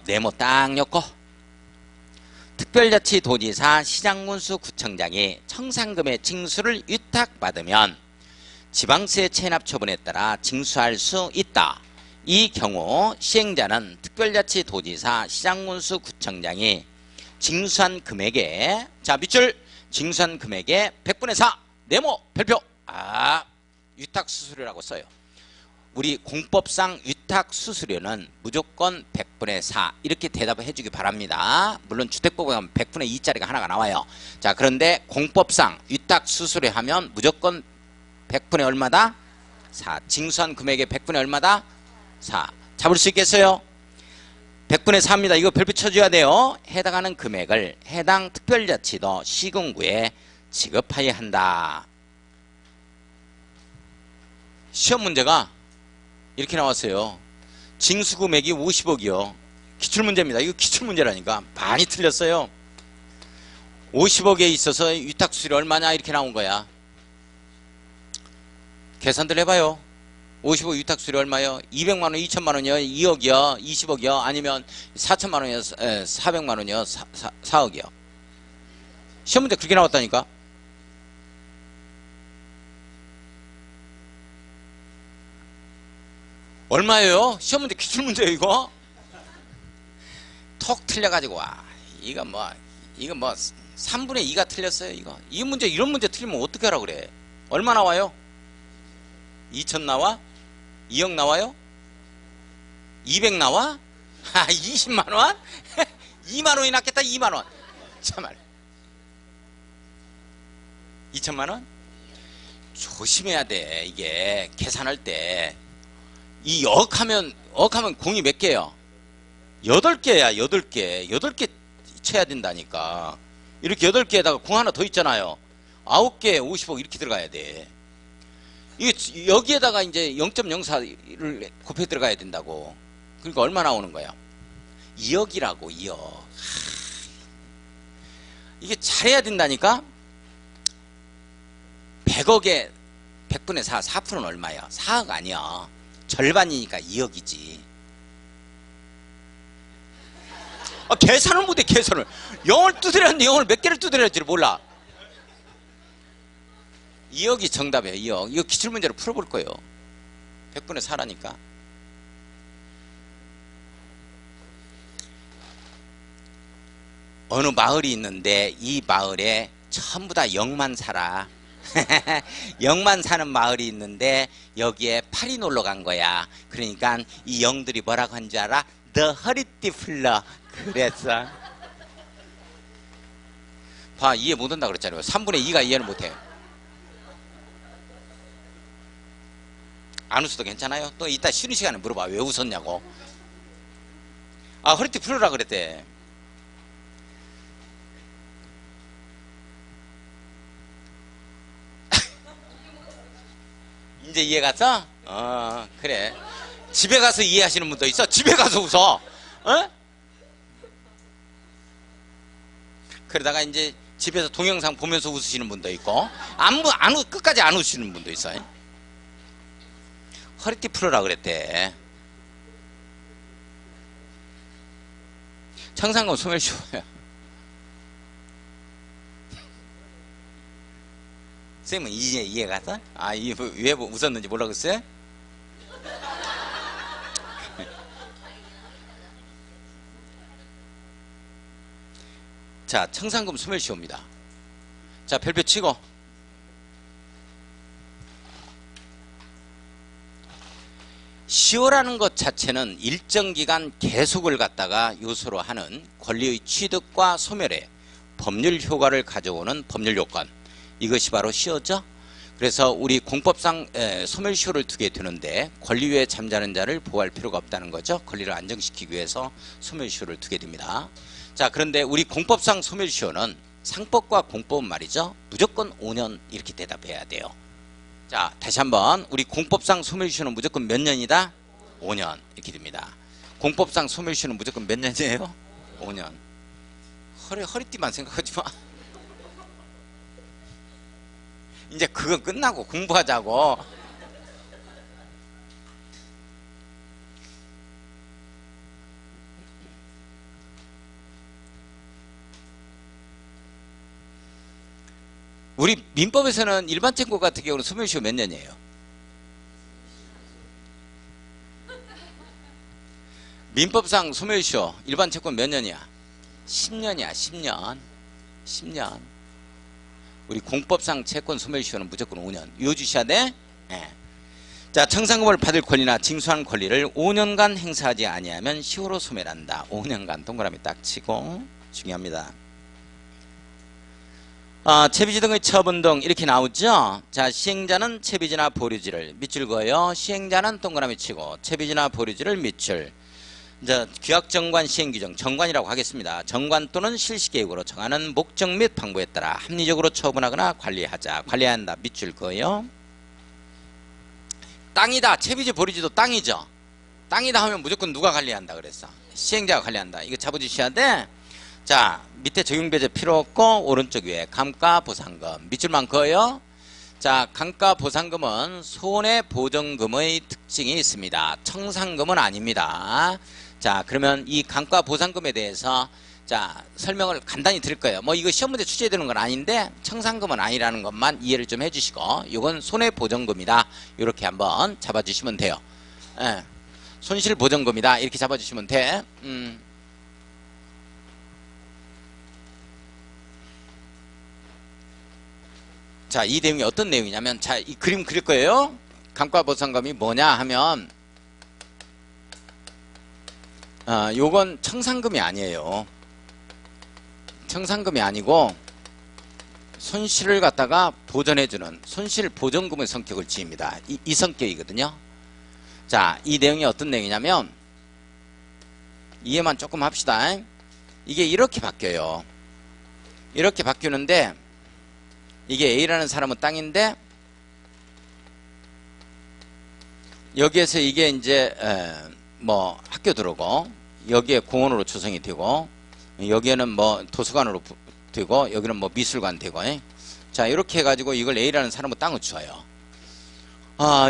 네모 딱 엮고 특별자치도지사 시장군수구청장이 청산금의 징수를 위탁받으면 지방세 체납 처분에 따라 징수할 수 있다. 이 경우 시행자는 특별자치도지사 시장군수구청장이 징수한 금액에 자 밑줄 징수한 금액의 100분의 4 네모 별표 위탁수수료라고 써요. 우리 공법상 위탁 수수료는 무조건 100분의 4 이렇게 대답을 해주기 바랍니다. 물론 주택법에 가면 100분의 2짜리가 하나가 나와요. 자, 그런데 공법상 위탁 수수료 하면 무조건 100분의 얼마다? 4. 징수한 금액의 100분의 얼마다? 4. 잡을 수 있겠어요? 100분의 4입니다. 이거 별표 쳐줘야 돼요. 해당하는 금액을 해당 특별자치도 시군구에 지급하여야 한다. 시험 문제가 이렇게 나왔어요. 징수 금액이 50억이요. 기출문제입니다. 이거 기출문제라니까. 많이 틀렸어요. 50억에 있어서 위탁수수료 얼마냐 이렇게 나온 거야. 계산들 해봐요. 50억 위탁수수료 얼마요? 200만원, 2천만원이요? 2억이요? 20억이요? 아니면 4천만원이요? 400만원이요? 4억이요? 시험 문제 그렇게 나왔다니까. 얼마예요? 시험 문제 기출문제예요 이거? 톡 틀려가지고 와. 이거 뭐 3분의 2가 틀렸어요 이거. 이 문제 이런 문제 틀리면 어떻게 하라 그래? 얼마 나와요? 2천 나와? 2억 나와요? 200 나와? 20만원? 2만원이 낫겠다 2만원. 참말 2천만원? 조심해야 돼. 이게 계산할 때 이 억하면 공이 몇 개요? 8개야 8개. 8개 쳐야 된다니까. 이렇게 8개에다가 공 하나 더 있잖아요. 9개 50억 이렇게 들어가야 돼. 이게 여기에다가 이제 0.04를 곱해 들어가야 된다고. 그러니까 얼마 나오는 거야? 2억이라고 2억. 이게 잘해야 된다니까. 100억에 100분의 4, 4%는 얼마야? 4억 아니야. 절반이니까 2억이지. 계산을 못해 계산을. 영어를 두드렸는데 영어를 몇 개를 두드렸지를 몰라. 2억이 정답이에요. 2억. 이거 기출문제로 풀어볼 거예요. 100분의 4라니까. 어느 마을이 있는데 이 마을에 전부 다 영만 살아. 영만 사는 마을이 있는데 여기에 팔이 놀러 간 거야. 그러니까 이 영들이 뭐라고 한 줄 알아? The 허리띠 풀러. 그랬어. 봐, 이해 못한다 그랬잖아요. 3분의 2가 이해를 못해. 안 웃어도 괜찮아요? 또 이따 쉬는 시간에 물어봐. 왜 웃었냐고. 허리띠 풀으라 그랬대. 이제 이해 갔어? 그래. 집에 가서 이해하시는 분도 있어. 집에 가서 웃어. 그러다가 이제 집에서 동영상 보면서 웃으시는 분도 있고, 끝까지 안 웃으시는 분도 있어요. 허리띠 풀어라 그랬대. 청산금 소멸시효야. 쌤은 이제 이해 갔어? 왜 웃었는지 몰라겠어요? 자, 청산금 소멸시효입니다. 자, 별표 치고. 시효라는 것 자체는 일정 기간 계속을 갖다가 요소로 하는 권리의 취득과 소멸에 법률 효과를 가져오는 법률 요건. 이것이 바로 시효죠. 그래서 우리 공법상 소멸시효를 두게 되는데 권리유예 잠자는 자를 보호할 필요가 없다는 거죠. 권리를 안정시키기 위해서 소멸시효를 두게 됩니다. 자, 그런데 우리 공법상 소멸시효는 상법과 공법은 말이죠. 무조건 5년 이렇게 대답해야 돼요. 자, 다시 한번 우리 공법상 소멸시효는 무조건 몇 년이다? 5년 이렇게 됩니다. 공법상 소멸시효는 무조건 몇 년이에요? 5년. 허리띠만 생각하지 마. 이제 그거 끝나고 공부하자고. 우리 민법에서는 일반 채권 같은 경우는 소멸시효 몇 년이에요? 민법상 소멸시효 일반 채권 몇 년이야? 10년이야. 10년. 10년. 우리 공법상 채권 소멸시효는 무조건 5년. 이거 주셔야 돼? 네. 자, 청산금을 받을 권리나 징수한 권리를 5년간 행사하지 아니하면 시효로 소멸한다. 5년간 동그라미 딱 치고 중요합니다. 채비지 등의 처분 등 이렇게 나오죠. 자, 시행자는 채비지나 보류지를 밑줄 그어요. 시행자는 동그라미 치고 채비지나 보류지를 밑줄. 자, 규약정관 시행규정 정관이라고 하겠습니다. 정관 또는 실시계획으로 정하는 목적 및 방법에 따라 합리적으로 처분하거나 관리하자. 관리해야 한다. 밑줄 그어요. 땅이다. 채비지 보류지도 땅이죠. 땅이다 하면 무조건 누가 관리한다 그랬어? 시행자가 관리한다. 이거 잡아주셔야 돼. 자, 밑에 적용배제 필요 없고 오른쪽 위에 감가보상금 밑줄만 그어요. 자, 감가보상금은 손해보전금의 특징이 있습니다. 청산금은 아닙니다. 자, 그러면 이 감가보상금에 대해서 자, 설명을 간단히 드릴 거예요. 뭐 이거 시험 문제 출제되는 건 아닌데 청산금은 아니라는 것만 이해를 좀 해주시고 이건 손해보전금이다. 이렇게 한번 잡아주시면 돼요. 예, 손실보전금이다. 이렇게 잡아주시면 돼. 자, 이 내용이 어떤 내용이냐면, 자, 이 그림 그릴 거예요. 감가보상금이 뭐냐 하면, 요건 청산금이 아니에요. 청산금이 아니고, 손실을 갖다가 보전해주는 손실보전금의 성격을 지입니다. 이 성격이거든요. 자, 이 내용이 어떤 내용이냐면, 이해만 조금 합시다. 이게 이렇게 바뀌어요. 이렇게 바뀌는데, 이게 A라는 사람은 땅인데 여기에서 이게 이제 뭐 학교 들어오고 여기에 공원으로 조성이 되고 여기에는 뭐 도서관으로 되고 여기는 뭐 미술관 되고 자, 이렇게 해가지고 이걸 A라는 사람은 땅을 줘요.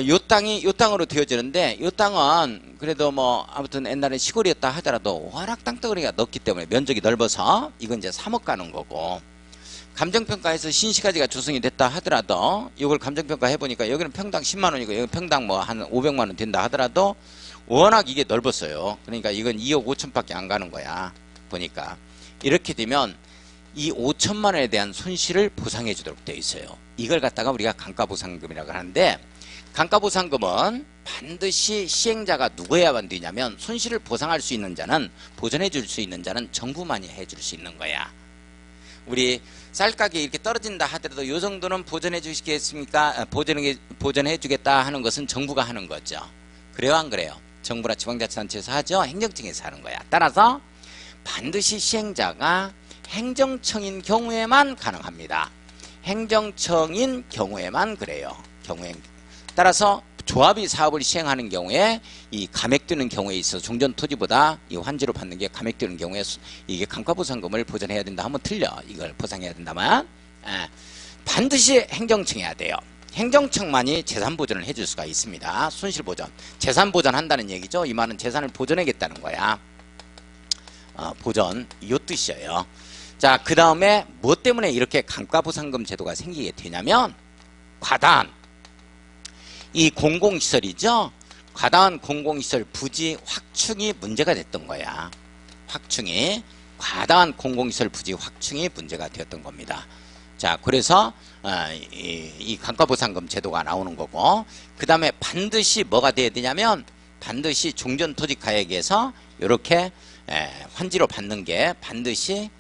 요 땅이 요 땅으로 되어지는데 요 땅은 그래도 뭐 아무튼 옛날에 시골이었다 하더라도 워낙 땅덩어리가 넓기 때문에 면적이 넓어서 이건 이제 3억 가는 거고, 감정평가에서 신시가지가 조성이 됐다 하더라도 이걸 감정평가 해보니까 여기는 평당 10만원이고 여기 평당 뭐 한 500만원 된다 하더라도 워낙 이게 넓었어요. 그러니까 이건 2억 5천밖에 안 가는 거야. 보니까 이렇게 되면 이 5천만원에 대한 손실을 보상해 주도록 되어 있어요. 이걸 갖다가 우리가 감가보상금이라고 하는데, 감가보상금은 반드시 시행자가 누구여야만 되냐면 손실을 보상할 수 있는 자는, 보전해 줄 수 있는 자는 정부만이 해줄 수 있는 거야. 우리 쌀가게 이렇게 떨어진다 하더라도 요 정도는 보전해 주시겠습니까? 보전해 주겠다 하는 것은 정부가 하는 거죠. 그래요, 안 그래요? 정부나 지방자치단체에서 하죠. 행정청에서 하는 거야. 따라서 반드시 시행자가 행정청인 경우에만 가능합니다. 행정청인 경우에만 그래요. 따라서 조합이 사업을 시행하는 경우에 이 감액되는 경우에 있어서 종전토지보다 이 환지로 받는 게 감액되는 경우에 이게 감가보상금을 보전해야 된다 하면 틀려. 이걸 보상해야 된다만 반드시 행정청해야 돼요. 행정청만이 재산보전을 해줄 수가 있습니다. 손실보전, 재산보전한다는 얘기죠. 이 말은 재산을 보전하겠다는 거야. 보전, 이 뜻이에요. 자, 그 다음에 무엇 때문에 이렇게 감가보상금 제도가 생기게 되냐면, 과다한 이 공공시설이죠. 과다한 공공시설 부지 확충이 문제가 됐던 거야. 과다한 공공시설 부지 확충이 문제가 되었던 겁니다. 자, 그래서 이 감가보상금 제도가 나오는 거고, 그 다음에 반드시 뭐가 돼야 되냐면, 반드시 종전토지가액에서 이렇게 환지로 받는 게 반드시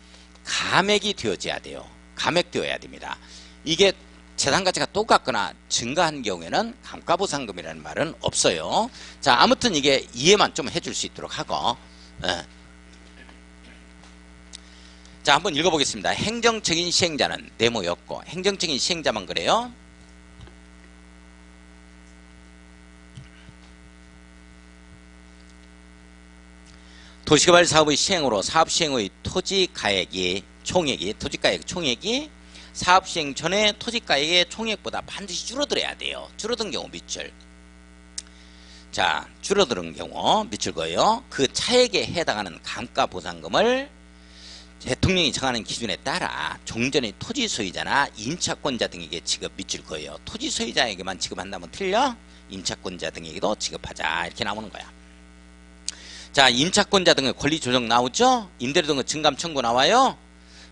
감액이 되어져야 돼요. 감액되어야 됩니다. 이게 재산 가치가 똑같거나 증가한 경우에는 감가보상금이라는 말은 없어요. 자, 아무튼 이게 이해만 좀 해줄 수 있도록 하고, 자, 한번 읽어보겠습니다. 행정적인 시행자는 네모였고, 행정적인 시행자만 그래요. 도시개발 사업의 시행으로 사업 시행의 토지가액이 총액이 사업 시행 전에 토지가액의 총액보다 반드시 줄어들어야 돼요. 줄어든 경우 밑줄. 자, 줄어드는 경우 밑줄 거예요. 그 차액에 해당하는 감가보상금을 대통령이 정하는 기준에 따라 종전의 토지 소유자나 임차권자 등에게 지급 밑줄 거예요. 토지 소유자에게만 지급한다면 틀려? 임차권자 등에게도 지급하자. 이렇게 나오는 거야. 자, 임차권자 등의 권리 조정 나오죠? 임대료 등의 증감 청구 나와요?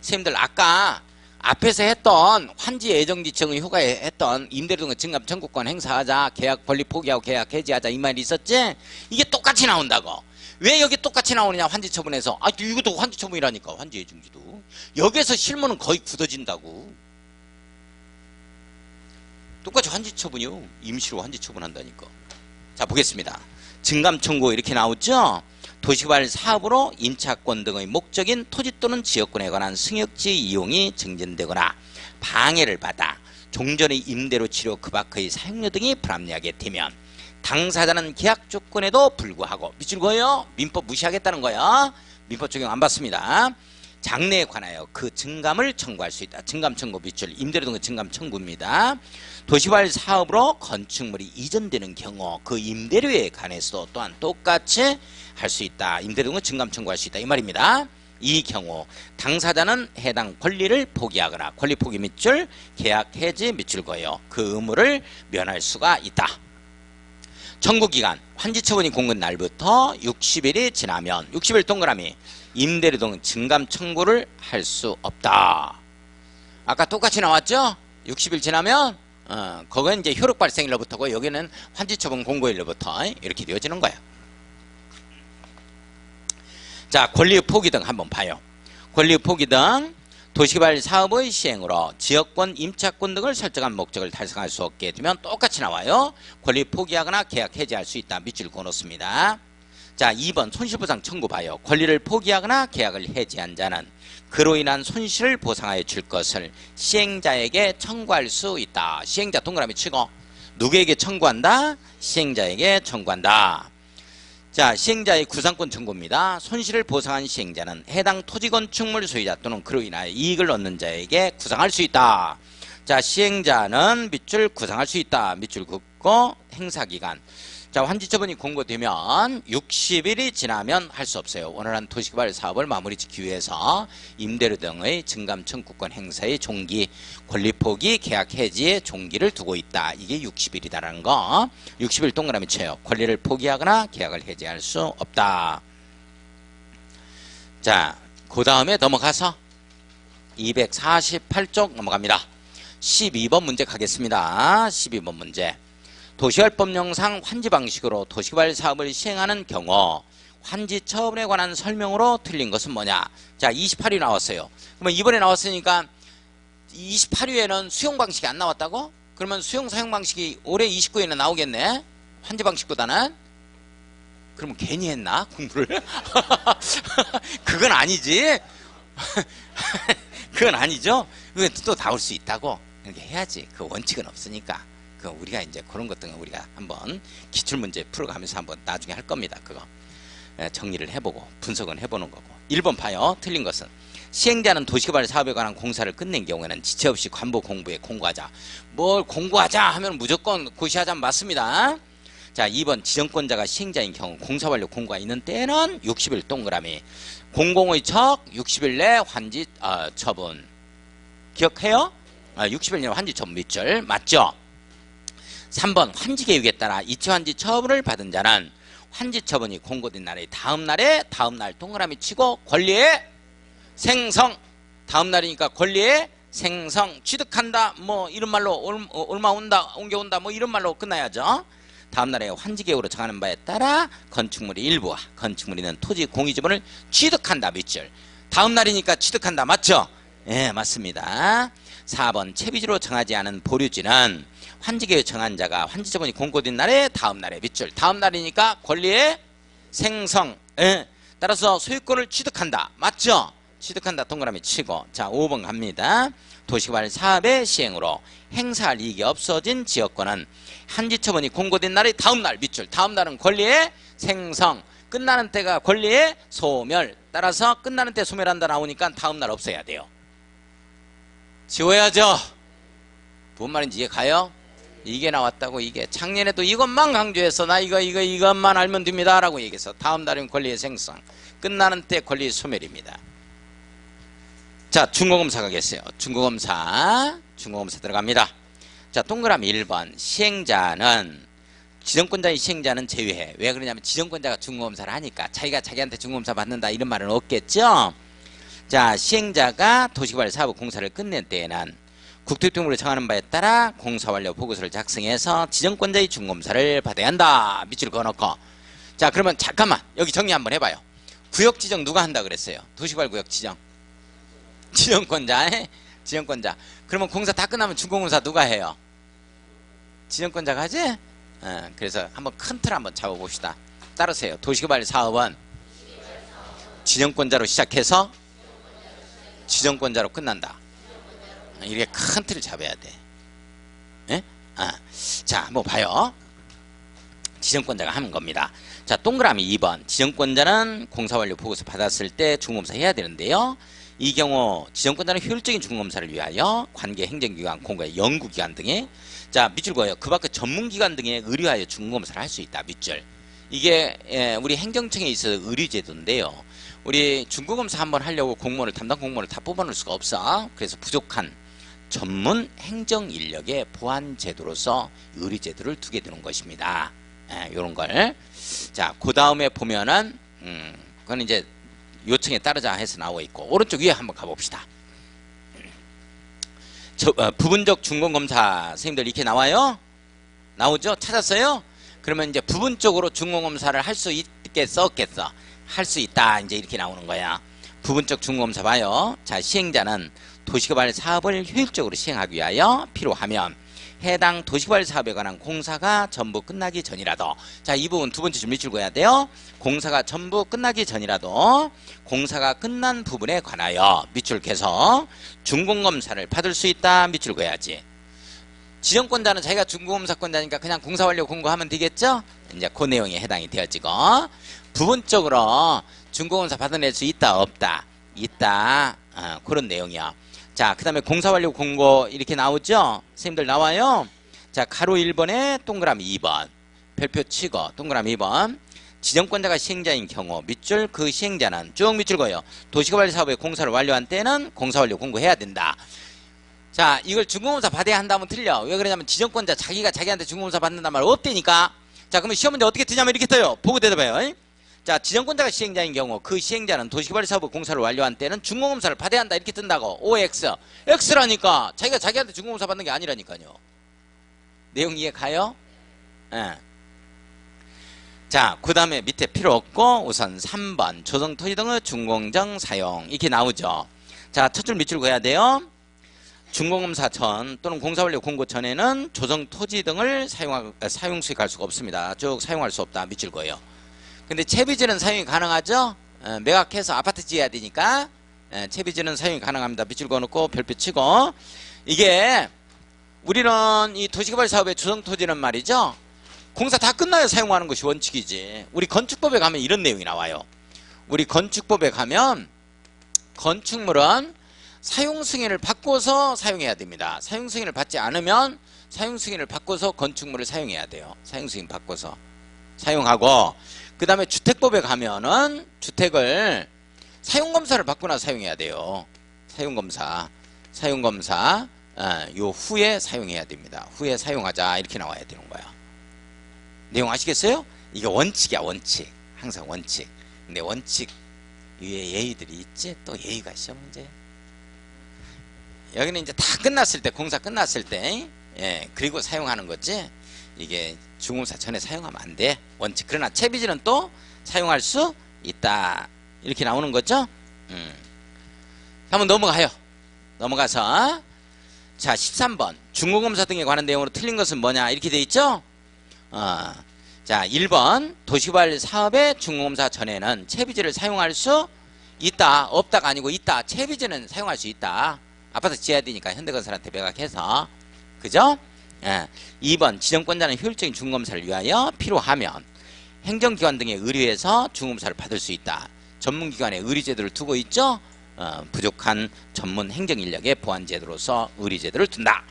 선생님들 아까 앞에서 했던 환지 예정지청의 효과에 했던 임대료 등 증감 청구권 행사하자, 계약 권리 포기하고 계약 해지하자 이 말이 있었지? 이게 똑같이 나온다고. 왜 여기 똑같이 나오느냐? 환지 처분에서. 아, 이것도 환지 처분이라니까. 환지 예정지도. 여기에서 실무는 거의 굳어진다고. 똑같이 환지 처분이요. 임시로 환지 처분한다니까. 자, 보겠습니다. 증감 청구 이렇게 나오죠? 도시개발 사업으로 임차권 등의 목적인 토지 또는 지역권에 관한 승역지 이용이 증진되거나 방해를 받아 종전의 임대료 치료 그 밖의 사용료 등이 불합리하게 되면 당사자는 계약 조건에도 불구하고 밑줄 그어요. 민법 무시하겠다는 거야. 민법 적용 안 받습니다. 장래에 관하여 그 증감을 청구할 수 있다. 증감 청구 밑줄 임대료 등의 증감 청구입니다. 도시개발 사업으로 건축물이 이전되는 경우 그 임대료에 관해서도 또한 똑같이 할 수 있다. 임대료 등의 증감 청구할 수 있다. 이 말입니다. 이 경우 당사자는 해당 권리를 포기하거나 권리 포기 밑줄 계약 해지 밑줄 그어요. 그 의무를 면할 수가 있다. 청구기간 환지처분이 공고된 날부터 60일이 지나면 60일 동그라미 임대료 등 증감 청구를 할 수 없다. 아까 똑같이 나왔죠? 60일 지나면 그건 이제 효력 발생일로부터고 여기는 환지처분 공고일로부터 이렇게 되어지는 거예요. 자, 권리 포기 등 한번 봐요. 권리 포기 등 도시개발 사업의 시행으로 지역권, 임차권 등을 설정한 목적을 달성할 수 없게 되면 똑같이 나와요. 권리 포기하거나 계약 해지할 수 있다. 밑줄 그어놓습니다. 자, 2번 손실보상 청구 봐요. 권리를 포기하거나 계약을 해지한 자는 그로 인한 손실을 보상하여 줄 것을 시행자에게 청구할 수 있다. 시행자 동그라미 치고 누구에게 청구한다? 시행자에게 청구한다. 자, 시행자의 구상권 청구입니다. 손실을 보상한 시행자는 해당 토지 건축물 소유자 또는 그로 인하여 이익을 얻는 자에게 구상할 수 있다. 자, 시행자는 밑줄 구상할 수 있다. 밑줄 긋고 행사기간. 자, 환지처분이 공고되면 60일이 지나면 할 수 없어요. 원활한 도시개발 사업을 마무리 짓기 위해서 임대료 등의 증감 청구권 행사의 종기, 권리 포기, 계약 해지의 종기를 두고 있다. 이게 60일이다라는 거. 60일 동그라미 쳐요. 권리를 포기하거나 계약을 해지할 수 없다. 자, 그 다음에 넘어가서 248쪽 넘어갑니다. 12번 문제 가겠습니다. 12번 문제. 도시개발법령상 환지 방식으로 도시개발 사업을 시행하는 경우 환지 처분에 관한 설명으로 틀린 것은 뭐냐? 자, 28위 나왔어요. 그러면 이번에 나왔으니까 28위에는 수용 방식이 안 나왔다고? 그러면 수용 사용 방식이 올해 29위에는 나오겠네? 환지 방식보다는? 그러면 괜히 했나? 공부를? 그건 아니지. 그건 아니죠. 그건 또 나올 수 있다고. 이렇게 해야지. 그 원칙은 없으니까. 그 우리가 이제 그런 것들은 우리가 한번 기출문제 풀어가면서 한번 나중에 할 겁니다. 그거 정리를 해보고 분석은 해보는 거고. 1번 봐요. 틀린 것은 시행자는 도시개발 사업에 관한 공사를 끝낸 경우에는 지체 없이 관보 공부에 공고하자. 뭘 공고하자 하면 무조건 고시하자 맞습니다. 자, 2번 지정권자가 시행자인 경우 공사 완료 공고가 있는 때는 60일 동그라미 공공의 척 60일 내 환지 처분 기억해요? 60일 내 환지 처분 밑줄 맞죠? 3번 환지계획에 따라 이체환지 처분을 받은 자는 환지 처분이 공고된 날의 다음 날에 다음 날 동그라미 치고 권리의 생성 다음 날이니까 권리의 생성 취득한다 뭐 이런 말로 얼마 온다 옮겨온다 뭐 이런 말로 끝나야죠. 다음 날에 환지계획으로 정하는 바에 따라 건축물의 일부와 건축물이 있는 토지 공유지분을 취득한다 밑줄 다음 날이니까 취득한다 맞죠? 예, 맞습니다. 4번 채비지로 정하지 않은 보류지는 환지계획 정한 자가 환지처분이 공고된 날에 다음 날에 밑줄 다음 날이니까 권리의 생성 따라서 소유권을 취득한다 맞죠? 취득한다 동그라미 치고 자 5번 갑니다. 도시개발 사업의 시행으로 행사할 이익이 없어진 지역권은 환지처분이 공고된 날의 다음 날 밑줄 다음 날은 권리의 생성 끝나는 때가 권리의 소멸 따라서 끝나는 때 소멸한다 나오니까 다음 날 없어야 돼요. 지워야죠. 뭔 말인지 이해 가요? 이게 나왔다고 이게 작년에도 이것만 강조해서 나 이것만 알면 됩니다 라고 얘기해서 다음 날은 권리의 생성 끝나는 때 권리의 소멸입니다. 자 중고검사 가겠어요. 중고검사 들어갑니다. 자 동그라미 1번 시행자는 지정권자의 시행자는 제외해. 왜 그러냐면 지정권자가 중고검사를 하니까 자기가 자기한테 중고검사 받는다 이런 말은 없겠죠. 자, 시행자가 도시개발 사업 공사를 끝낸 때에는 국토교통부로 정하는 바에 따라 공사 완료 보고서를 작성해서 지정권자의 준검사를 받아야 한다. 밑줄 그어놓고. 자, 그러면 잠깐만 여기 정리 한번 해봐요. 구역 지정 누가 한다 그랬어요? 도시개발 구역 지정. 지정권자. 지정권자. 그러면 공사 다 끝나면 준공검사 누가 해요? 지정권자가 하지? 그래서 한번 큰 틀 한번 잡아봅시다. 따르세요. 도시개발 사업은 지정권자로 시작해서 지정권자로 끝난다. 이렇게 큰 틀을 잡아야 돼. 예? 자, 한번 봐요. 지정권자가 하는 겁니다. 자, 동그라미 2번. 지정권자는 공사 완료 보고서 받았을 때 준공검사 해야 되는데요. 이 경우 지정권자는 효율적인 준공검사를 위하여 관계 행정기관, 공과 연구기관 등에 자, 밑줄 그어요. 그 밖에 전문기관 등에 의뢰하여 준공검사를 할 수 있다. 밑줄. 이게 우리 행정청에 있어 의뢰제도인데요. 우리 준공검사 한번 하려고 공무원을 담당 공무원을 다 뽑아놓을 수가 없어. 그래서 부족한 전문 행정 인력의 보완 제도로서 의뢰제도를 두게 되는 것입니다. 요런 걸. 자, 그 다음에 보면은 그건 이제 요청에 따르자 해서 나와 있고 오른쪽 위에 한번 가봅시다. 부분적 준공검사 선생님들 이렇게 나와요? 나오죠? 찾았어요? 그러면 이제 부분적으로 준공검사를 할 수 있겠어? 없겠어? 할 수 있다. 이제 이렇게 나오는 거야. 부분적 준공검사 봐요. 자, 시행자는 도시개발 사업을 효율적으로 시행하기 위하여 필요하면 해당 도시개발 사업에 관한 공사가 전부 끝나기 전이라도 자, 이 부분 두 번째 좀 밑줄 그어야 돼요. 공사가 전부 끝나기 전이라도 공사가 끝난 부분에 관하여 밑줄 개서 준공검사를 받을 수 있다. 밑줄 그어야지. 지정권자는 자기가 준공검사권자니까 그냥 공사 완료 공고하면 되겠죠? 이제 그 내용에 해당이 되어지고 부분적으로 준공검사 받아낼 수 있다 없다? 있다. 그런 내용이야. 자, 그 다음에 공사 완료 공고 이렇게 나오죠? 선생님들 나와요? 자, 가로 1번에 동그라미 2번 별표 치고 동그라미 2번 지정권자가 시행자인 경우 밑줄 그 시행자는 쭉 밑줄 그어요. 도시개발 사업의 공사를 완료한 때는 공사 완료 공고해야 된다. 자, 이걸 준공검사 받아야 한다면 틀려. 왜 그러냐면 지정권자 자기가 자기한테 준공검사 받는단 말 없대니까. 자, 그러면 시험 문제 어떻게 뜨냐면 이렇게 떠요. 보고 대답해요. 자, 지정권자가 시행자인 경우 그 시행자는 도시개발 사업 공사를 완료한 때는 준공검사를 받아야 한다. 이렇게 뜬다고. OX. X라니까 자기가 자기한테 준공검사 받는 게 아니라니까요. 내용 이해 가요? 예. 자, 그 다음에 밑에 필요 없고 우선 3번 조성토지 등의 준공정 사용 이렇게 나오죠. 자, 첫 줄 밑줄 그어야 돼요. 준공검사 전 또는 공사완료 공고 전에는 조성토지 등을 사용 수익할 수가 없습니다. 쭉 사용할 수 없다. 밑줄 그어요. 근데 채비지는 사용이 가능하죠? 매각해서 아파트 지어야 되니까 채비지는 사용이 가능합니다. 밑줄 그어놓고 별표 치고 이게 우리는 이 도시개발 사업의 조성토지는 말이죠. 공사 다 끝나야 사용하는 것이 원칙이지. 우리 건축법에 가면 이런 내용이 나와요. 우리 건축법에 가면 건축물은 사용 승인을 받고서 사용해야 됩니다. 사용 승인을 받지 않으면 사용 승인을 받고서 건축물을 사용해야 돼요. 사용 승인 받고서 사용하고 그 다음에 주택법에 가면은 주택을 사용검사를 받고 나서 사용해야 돼요. 사용검사 요 후에 사용해야 됩니다. 후에 사용하자 이렇게 나와야 되는 거야. 내용 아시겠어요? 이게 원칙이야. 원칙. 항상 원칙. 근데 원칙 위에 예의들이 있지. 또 예의가 시험 문제. 여기는 이제 다 끝났을 때 공사 끝났을 때 그리고 사용하는 거지. 이게 준공사 전에 사용하면 안 돼. 원칙. 그러나 채비지는 또 사용할 수 있다. 이렇게 나오는 거죠. 한번 넘어가요. 넘어가서 자 13번 준공검사 등에 관한 내용으로 틀린 것은 뭐냐 이렇게 돼 있죠. 자 1번 도시개발 사업의 준공검사 전에는 채비지를 사용할 수 있다. 없다가 아니고 있다. 채비지는 사용할 수 있다. 아파트 지어야 되니까 현대건설한테 매각해서 그죠? 2번 지정권자는 효율적인 준공검사를 위하여 필요하면 행정기관 등에 의뢰해서 준공검사를 받을 수 있다. 전문기관에 의뢰제도를 두고 있죠. 부족한 전문 행정인력의 보완제도로서 의뢰제도를 둔다.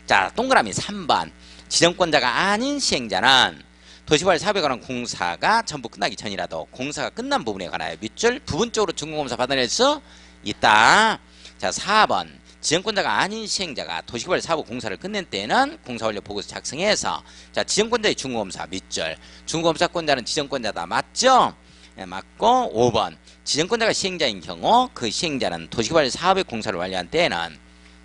자 동그라미 3번 지정권자가 아닌 시행자는 도시개발 사업에 관한 공사가 전부 끝나기 전이라도 공사가 끝난 부분에 관하여 밑줄 부분적으로 준공검사 받아낼 수 있다. 자 4번 지정권자가 아닌 시행자가 도시개발 사업 공사를 끝낸 때에는 공사완료 보고서 작성해서 자 지정권자의 준공검사 밑줄 준공검사권자는 지정권자다. 맞죠? 맞고 5번 지정권자가 시행자인 경우 그 시행자는 도시개발 사업의 공사를 완료한 때에는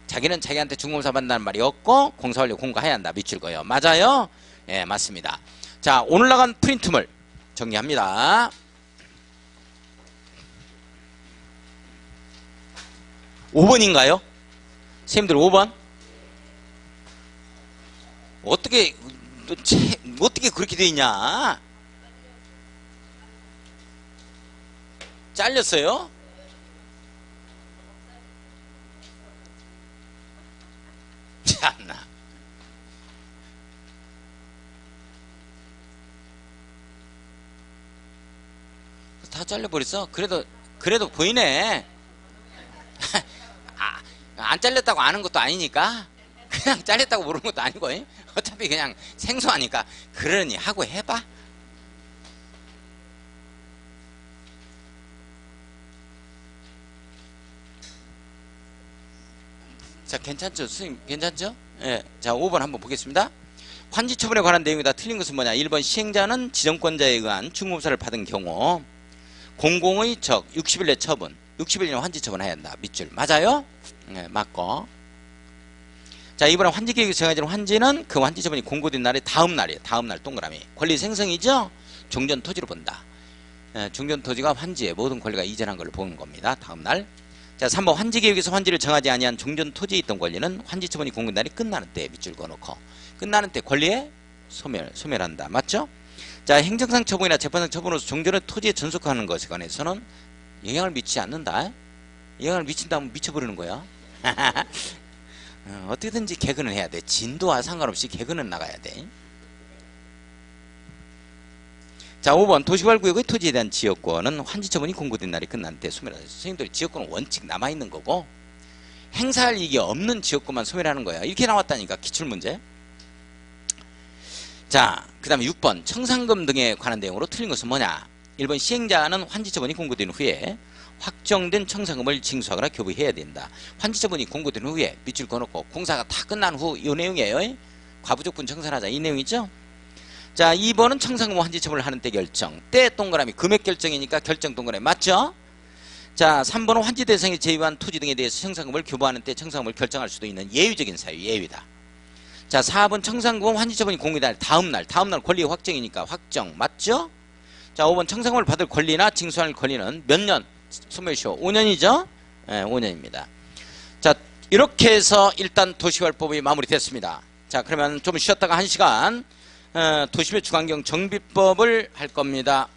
자기는 자기한테 중공사 받는다는 말이 없고 공사 완료 공고해야 한다. 밑줄 거요. 맞아요? 예, 맞습니다. 자, 오늘 나간 프린트물 정리합니다. 5번인가요? 선생님들 5번? 어떻게 그렇게 돼 있냐? 잘렸어요? 참나. 다 잘려버렸어? 그래도 보이네. 안 잘렸다고 아는 것도 아니니까 그냥 잘렸다고 모르는 것도 아니고 어차피 그냥 생소하니까 그러니 하고 해봐. 자, 괜찮죠? 선생님 괜찮죠? 예. 자, 5번 한번 보겠습니다. 환지 처분에 관한 내용이다. 틀린 것은 뭐냐? 1번 시행자는 지정권자에 의한 중공사를 받은 경우 공공의 적 60일 내 처분 60일 이내 환지 처분해야 한다. 밑줄 맞아요? 네, 맞고. 자, 이번에 환지계획이 정해진 환지는 그 환지 처분이 공고된 날의 다음 날이에요. 다음 날 동그라미. 권리 생성이죠? 종전 토지로 본다. 종전 토지가 환지에 모든 권리가 이전한 걸 보는 겁니다. 다음 날. 자, 3번 환지계획에서 환지를 정하지 아니한 종전 토지에 있던 권리는 환지 처분이 공고된 날이 끝나는 때 밑줄 그어놓고 끝나는 때 권리에 소멸한다. 맞죠? 자, 행정상 처분이나 재판상 처분으로서 종전의 토지에 전속하는 것에 관해서는 영향을 미치지 않는다. 영향을 미친다면 미쳐버리는 거야. 어떻게든지 개근을 해야 돼. 진도와 상관없이 개근은 나가야 돼. 자, 5번 도시개발구역의 토지에 대한 지역권은 환지처분이 공고된 날이 끝난 때 소멸하다. 선생님들 지역권은 원칙 남아있는 거고 행사할 이익이 없는 지역권만 소멸하는 거야. 이렇게 나왔다니까 기출문제. 자, 그 다음에 6번 청산금 등에 관한 내용으로 틀린 것은 뭐냐? 1번 시행자는 환지처분이 공고된 후에 확정된 청산금을 징수하거나 교부해야 된다. 환지처분이 공고된 후에 밑줄 그어놓고 공사가 다 끝난 후 이 내용이에요. 과부족분 청산하자 이 내용이죠. 자, 2번은 청산금 환지처분을 하는 때 결정. 때 동그라미 금액 결정이니까 결정 동그라미 맞죠? 자, 3번은 환지 대상이 제외한 토지 등에 대해서 청산금을 교부하는 때 청산금을 결정할 수도 있는 예외적인 사유 예외다. 자, 4번 청산금은 환지처분이 공고된 다음날 권리 확정이니까 확정 맞죠? 자, 5번 청산금을 받을 권리나 징수할 권리는 몇 년? 소멸시효 5년이죠? 네, 5년입니다. 자, 이렇게 해서 일단 도시개발법이 마무리됐습니다. 자, 그러면 좀 쉬었다가 1시간 도시별 주관경 정비법을 할 겁니다.